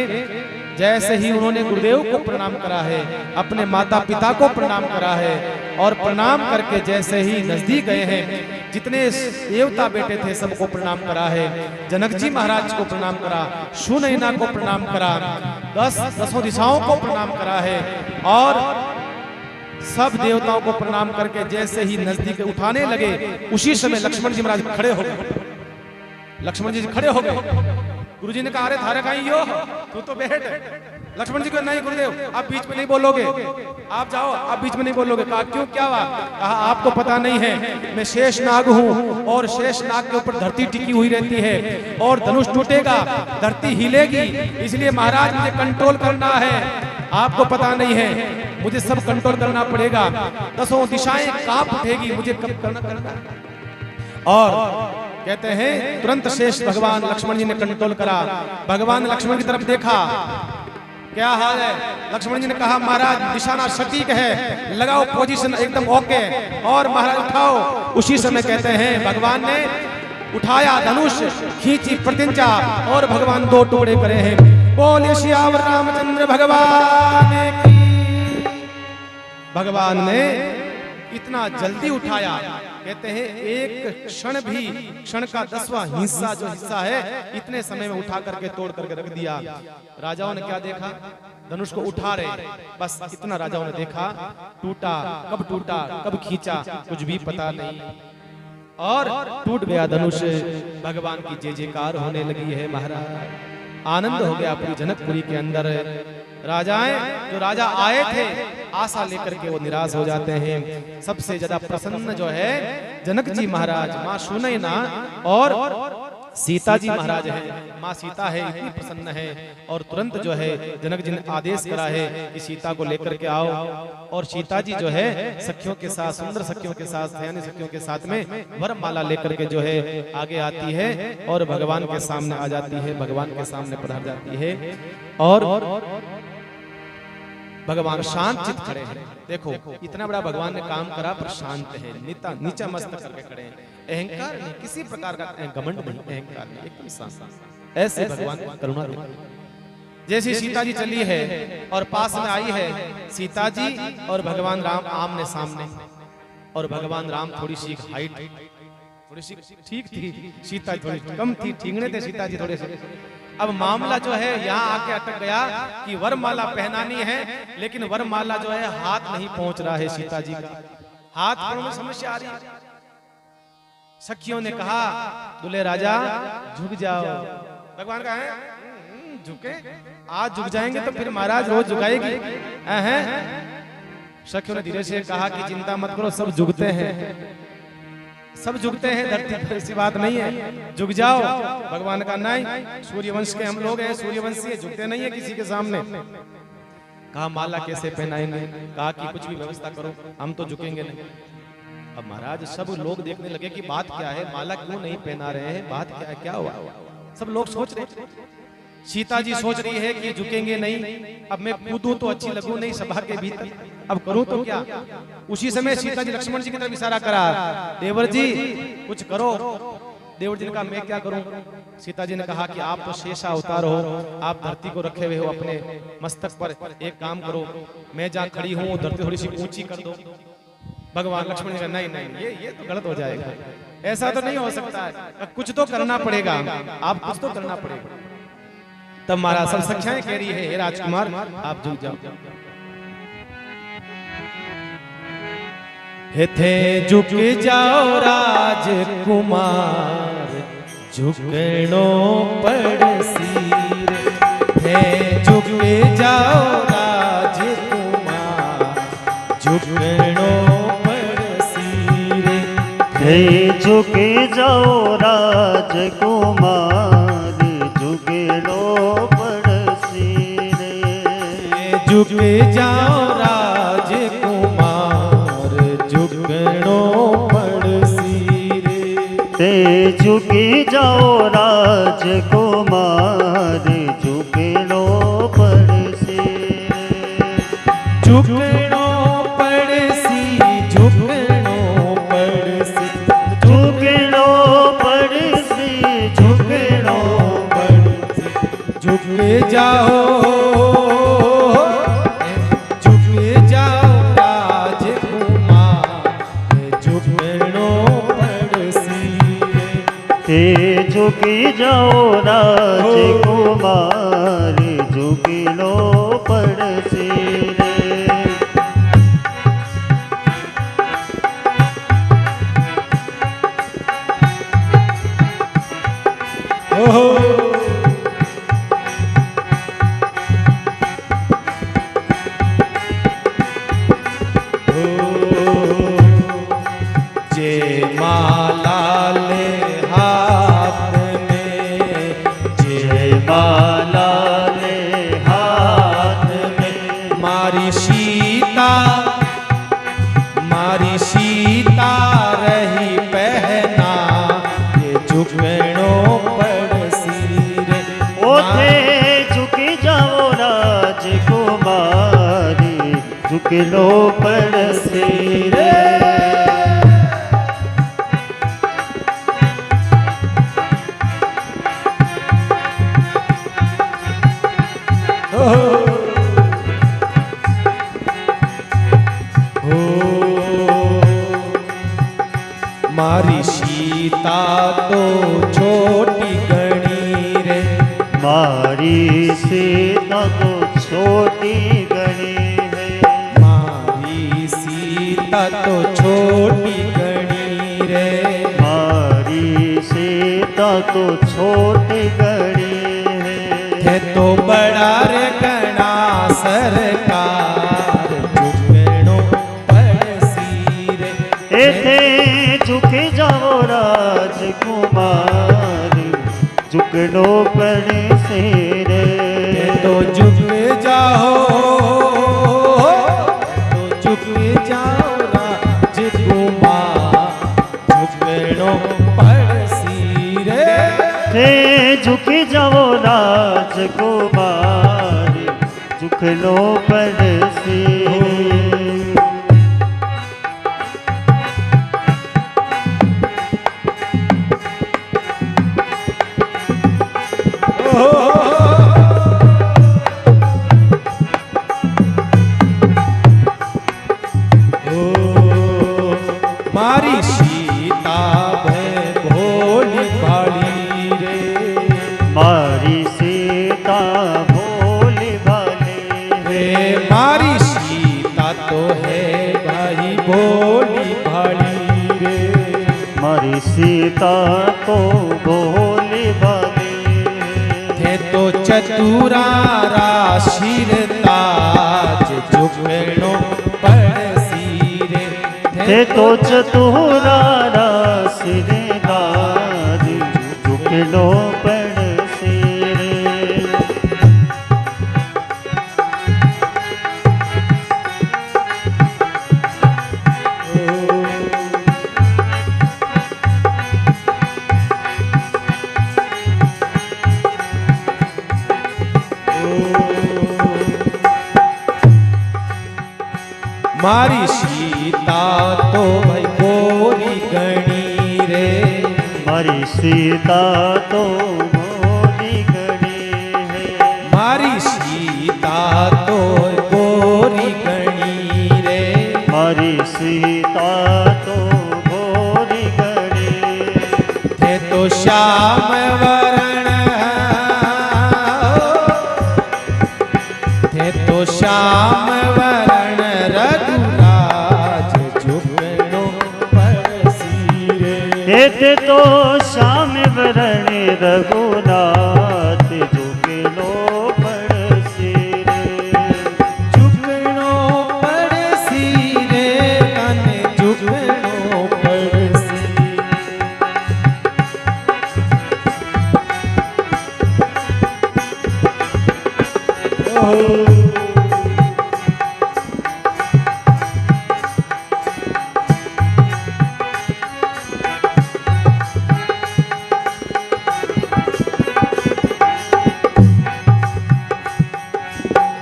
जैसे ही उन्होंने गुरुदेव को प्रणाम करा है, अपने माता पिता को प्रणाम करा है, और प्रणाम करके जैसे ही नजदीक गए हैं, जितने देवता बेटे थे सबको प्रणाम करा है, जनक जी महाराज को प्रणाम करा, सुनैना को प्रणाम करा, 10 दिशाओं को प्रणाम करा है, और सब देवताओं को प्रणाम करके जैसे ही नजदीक उठाने लगे, उसी समय लक्ष्मण जी महाराज खड़े हो गए। लक्ष्मण जी खड़े हो गए। गुरुजी ने कहा, अरे थारे कहीं यो तू तो बैठ। लक्ष्मण जी को, नहीं गुरुदेव आप बीच में नहीं बोलोगे, आप जाओ, आप बीच में नहीं बोलोगे। कहा क्यों, क्या हुआ? कहा आपको पता नहीं है मैं शेष नाग हूँ, और शेष नाग के ऊपर धरती टिकी हुई रहती है, और धनुष टूटेगा धरती हिलेगी, इसलिए महाराज मुझे कंट्रोल करना है। आपको पता नहीं है मुझे सब कंट्रोल करना पड़ेगा, 10 दिशाएं कांप उठेगी, मुझे कब करना। और कहते हैं तुरंत शेष भगवान लक्ष्मण जी ने कंट्रोल करा। भगवान ने लक्ष्मण की तरफ देखा, क्या हाल है? लक्ष्मण जी ने कहा, महाराज निशाना सटीक है, लगाओ पोजीशन एकदम ओके, और महाराज उठाओ। उसी समय कहते हैं भगवान ने उठाया धनुष, खींची प्रतिज्ञा, और भगवान 2 टुकड़े करे हैं। बोले श्यावर रामचंद्र भगवान की। भगवान ने इतना जल्दी उठाया, कहते हैं एक क्षण का 10वां हिस्सा है, इतने समय में उठा करके तोड़ करके रख दिया। राजाओं ने क्या देखा? धनुष को उठा रहे, बस इतना राजाओं ने देखा। टूटा, कब खींचा कुछ भी पता नहीं, और टूट गया धनुष। भगवान की जय जयकार होने लगी है महाराज। आनंद हो गया पूरी जनकपुरी के अंदर। राजाएं जो राजा आए थे आशा लेकर के वो निराश हो जाते हैं। सबसे ज्यादा प्रसन्न जो है जनक जी महाराज, माँ सुनैना और सीता जी महाराज हैं। माँ सीता है इतनी प्रसन्न है, और तुरंत जो है जनक जी ने आदेश करा है कि सीता को लेकर के आओ। और सीता जी जो है सखियों के साथ, सुंदर सखियों के साथ, सयानी सखियों के साथ में वरमाला लेकर के जो है आगे आती है, और भगवान के सामने आ जाती है, भगवान के सामने पधार जाती है। और भगवान शांत चित खड़े हैं। देखो इतना बड़ा भगवान ने काम करा पर शांत है, नीचा मस्तक करके खड़े हैं। अहंकार नहीं, किसी प्रकार का घमंड नहीं, अहंकार नहीं, एकदम शांत। ऐसे भगवान करुणा देखो। जैसी सीता जी चली है और पास में आई है सीता जी और भगवान राम आमने सामने, और भगवान राम थोड़ी सी हाइट थोड़ी सी ठीक थी, सीता थोड़ी कम थी, ठीकने थे सीता जी थोड़े से। अब मामला जो है यहाँ आके अटक गया कि वरमाला पहनानी है, लेकिन वरमाला जो है हाथ नहीं पहुंच रहा है सीता जी का, हाथ पकड़ने में समस्या आ रही है। सखियों ने कहा दुल्हे राजा झुक जाओ। भगवान का है झुके, आज झुक जाएंगे तो फिर महाराज रोज झुकाएगी। सखियों ने धीरे से कहा कि चिंता मत करो, सब झुकते हैं, सब झुकते हैं धरती पर, ऐसी बात नहीं है, झुक जाओ। भगवान का नहीं, सूर्यवंश के हम लोग हैं, सूर्यवंशी झुकते नहीं है किसी के सामने। कहा माला कैसे पहनाएंगे, कहा कि कुछ भी व्यवस्था करो, हम तो झुकेंगे नहीं। अब महाराज सब लोग देखने लगे कि बात क्या है, माला क्यों नहीं पहना रहे हैं, बात क्या है, क्या हुआ। सब लोग सोच रहे, सीता जी सोच रही है कि झुकेंगे नहीं, अब मैं कूदूं तो अच्छी लगूं नहीं सभा के भीतर, अब करूं तो क्या। उसी समय सीता जी लक्ष्मण जी की तरफ इशारा करा, देवर जी कुछ करो। देवर जी ने कहा मैं क्या करूं। सीता जी ने कहा कि आप तो शेषा अवतार हो, आप धरती को रखे हुए हो अपने मस्तक पर, एक काम करो मैं जहाँ खड़ी हूँ धरती थोड़ी सी ऊंची कर दो। भगवान लक्ष्मण जी ने नहीं नहीं ये तो गलत हो जाएगा, ऐसा तो नहीं हो सकता है, कुछ तो करना पड़ेगा, आप कुछ तो करना पड़ेगा। तब महाराज सब सख्याएं कह रही है हे राजकुमार आप झुक जाओ। हे थे झुक जाओ राजकुमार, झुकनो पड़सीर। हे झुक जाओ राजकुमार, झुकनो पड़सीर। हे झुक जाओ राजकुमार, झुकनो पड़सीरे। झुक जाओ राजकुमार, झुकनो पड़सीरे। ते झुक जाओ राजकुमार, झुकनो पड़सीरे। झुकनो पड़सी, झुकनो पड़सी, झुकनो पड़सी, झुकनो पड़सी। झुक जाओ, झुक जाओ राजकुमार, झुकनो पड़सीरे। ते झुक जाओ राजकुमार, झुकनो पड़सीरे। जय माला ले हाथ में, जय माला ले हाथ में। मारी सीता रही पहना, ये झुकनो पड़सीरे। ओथे झुक जाओ राजकुमारी, झुकनो पड़सीरे। मारी सीता तो छोटी गणी रे, मारी सीता तो छोटी गणी है। मारी सीता तो छोटी गणी रे, मारी सीता तो छोटी गणी है। तो बड़ा रे गणा सरकार, झुकनो पड़सीरे। ऐसे झुक जाओ राजकुमार, झुकनो पड़सीरे। तो झुक जाओ, तो झुक जाओ राजकुमार, झुकनो पड़सीरे। हे झुक जाओ राजकुमार, झुकनो पड़सीरे। सीता तो भोली भाली, थे तो चतुरा राशिर ताज झुकणो पड़सी रे। थे तो चतुरा राशिर ताज झुकणो पड़सी रे। मारी सीता तो भाई गोरी गणी रे। मारी सीता तो भोली गणी है, मारी सीता तो गोरी गणी रे। मारी सीता तो भोली गणी, थे तो श्याम वरण, थे तो श्याम वरण रघुराज झुकणो पड़सी रे। थे तो श्याम वरण रघुनाथ झुकणो पड़सी रे। झुकणो पड़सी रे, कने झुकणो पड़सी।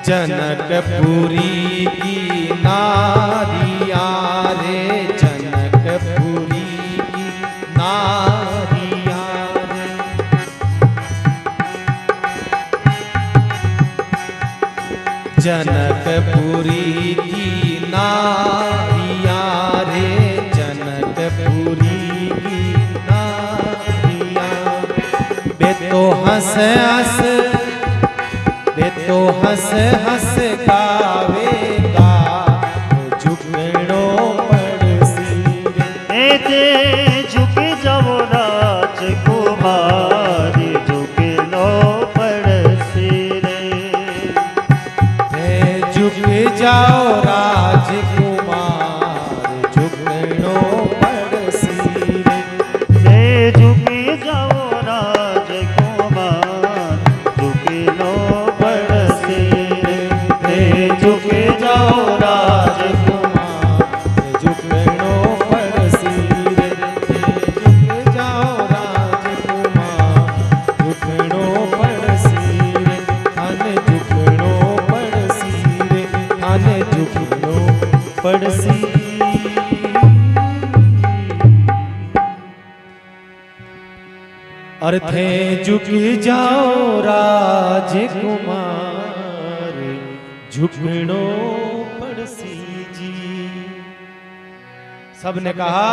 जनकपुरी की नारिया रे, जनकपुरी की नारिया रे। जनकपुरी की नारिया रे, जनकपुरी की नारिया। बे तो हंस हंस, बे तो हंस हंस गावेगा झुकणो पड़सी रे। ते झुक जाओ राजकुमारी झुकणो पड़सी रे। झुक जाओ राजकुमार झुकणो पड़सी रे। झुक जाओ राजकुमार झुकणो पड़सी रे। झुक जाओ राजकुमार झुकणो पड़सी रे। झुक जाओ राजकुमार झुकणो पड़सी रे। थाने झुकणो पड़सी रे, थाने झुकणो पड़सी। अरे थे झुक जाओ राजकुमार झुकणो पड़सी जी। सबने कहा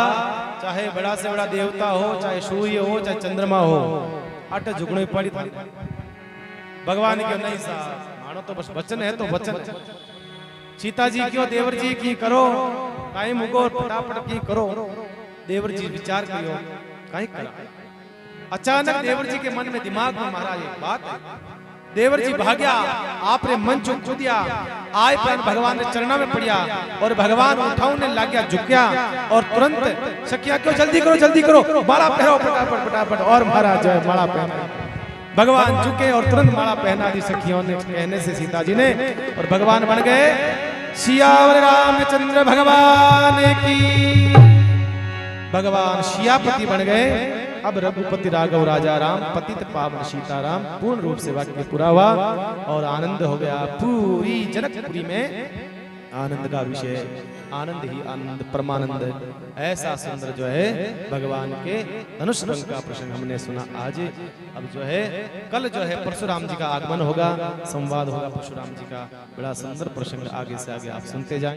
चाहे बड़ा से बड़ा देवता हो, चाहे सूर्य हो, चाहे चंद्रमा हो, अट झुकणो ही पड़ी। भगवान क्यों नहीं सा मानो तो बस वचन है तो वचन है। सीता जी क्यों देवर जी की करो टाइम उगो फटाफट की करो। देवर जी विचार करो कहीं करा। अचानक देवर जी के मन में दिमाग में महाराज एक बात है। देवर जी भाग्या आपने मन चुक दिया, आए पैन भगवान ने चरणों में पड़िया और भगवान उठाऊ ने लाग्या झुकया और तुरंत सखिया क्यों जल्दी करो माला पहनो फटाफट फटाफट। और महाराज जो है माला पहना, भगवान झुके और तुरंत माला पहना दी सखियों ने कहने से सीता जी ने, और भगवान बन गए सियावर रामचंद्र भगवान की। भगवान सियापति बन गए। अब रघुपति राघव राजा राम पतित पावन सीताराम पूर्ण रूप से वाक्य पूरा हुआ और आनंद हो गया पूरी जनकपुरी में। आनंद का विषय आनंद ही आनंद परमानंद। ऐसा सुंदर जो है भगवान के धनुष रंग का प्रसंग हमने सुना आज। अब जो है कल जो है परशुराम जी का आगमन होगा, संवाद होगा परशुराम जी का। बड़ा सुंदर प्रसंग आगे से आगे आप सुनते जाएं।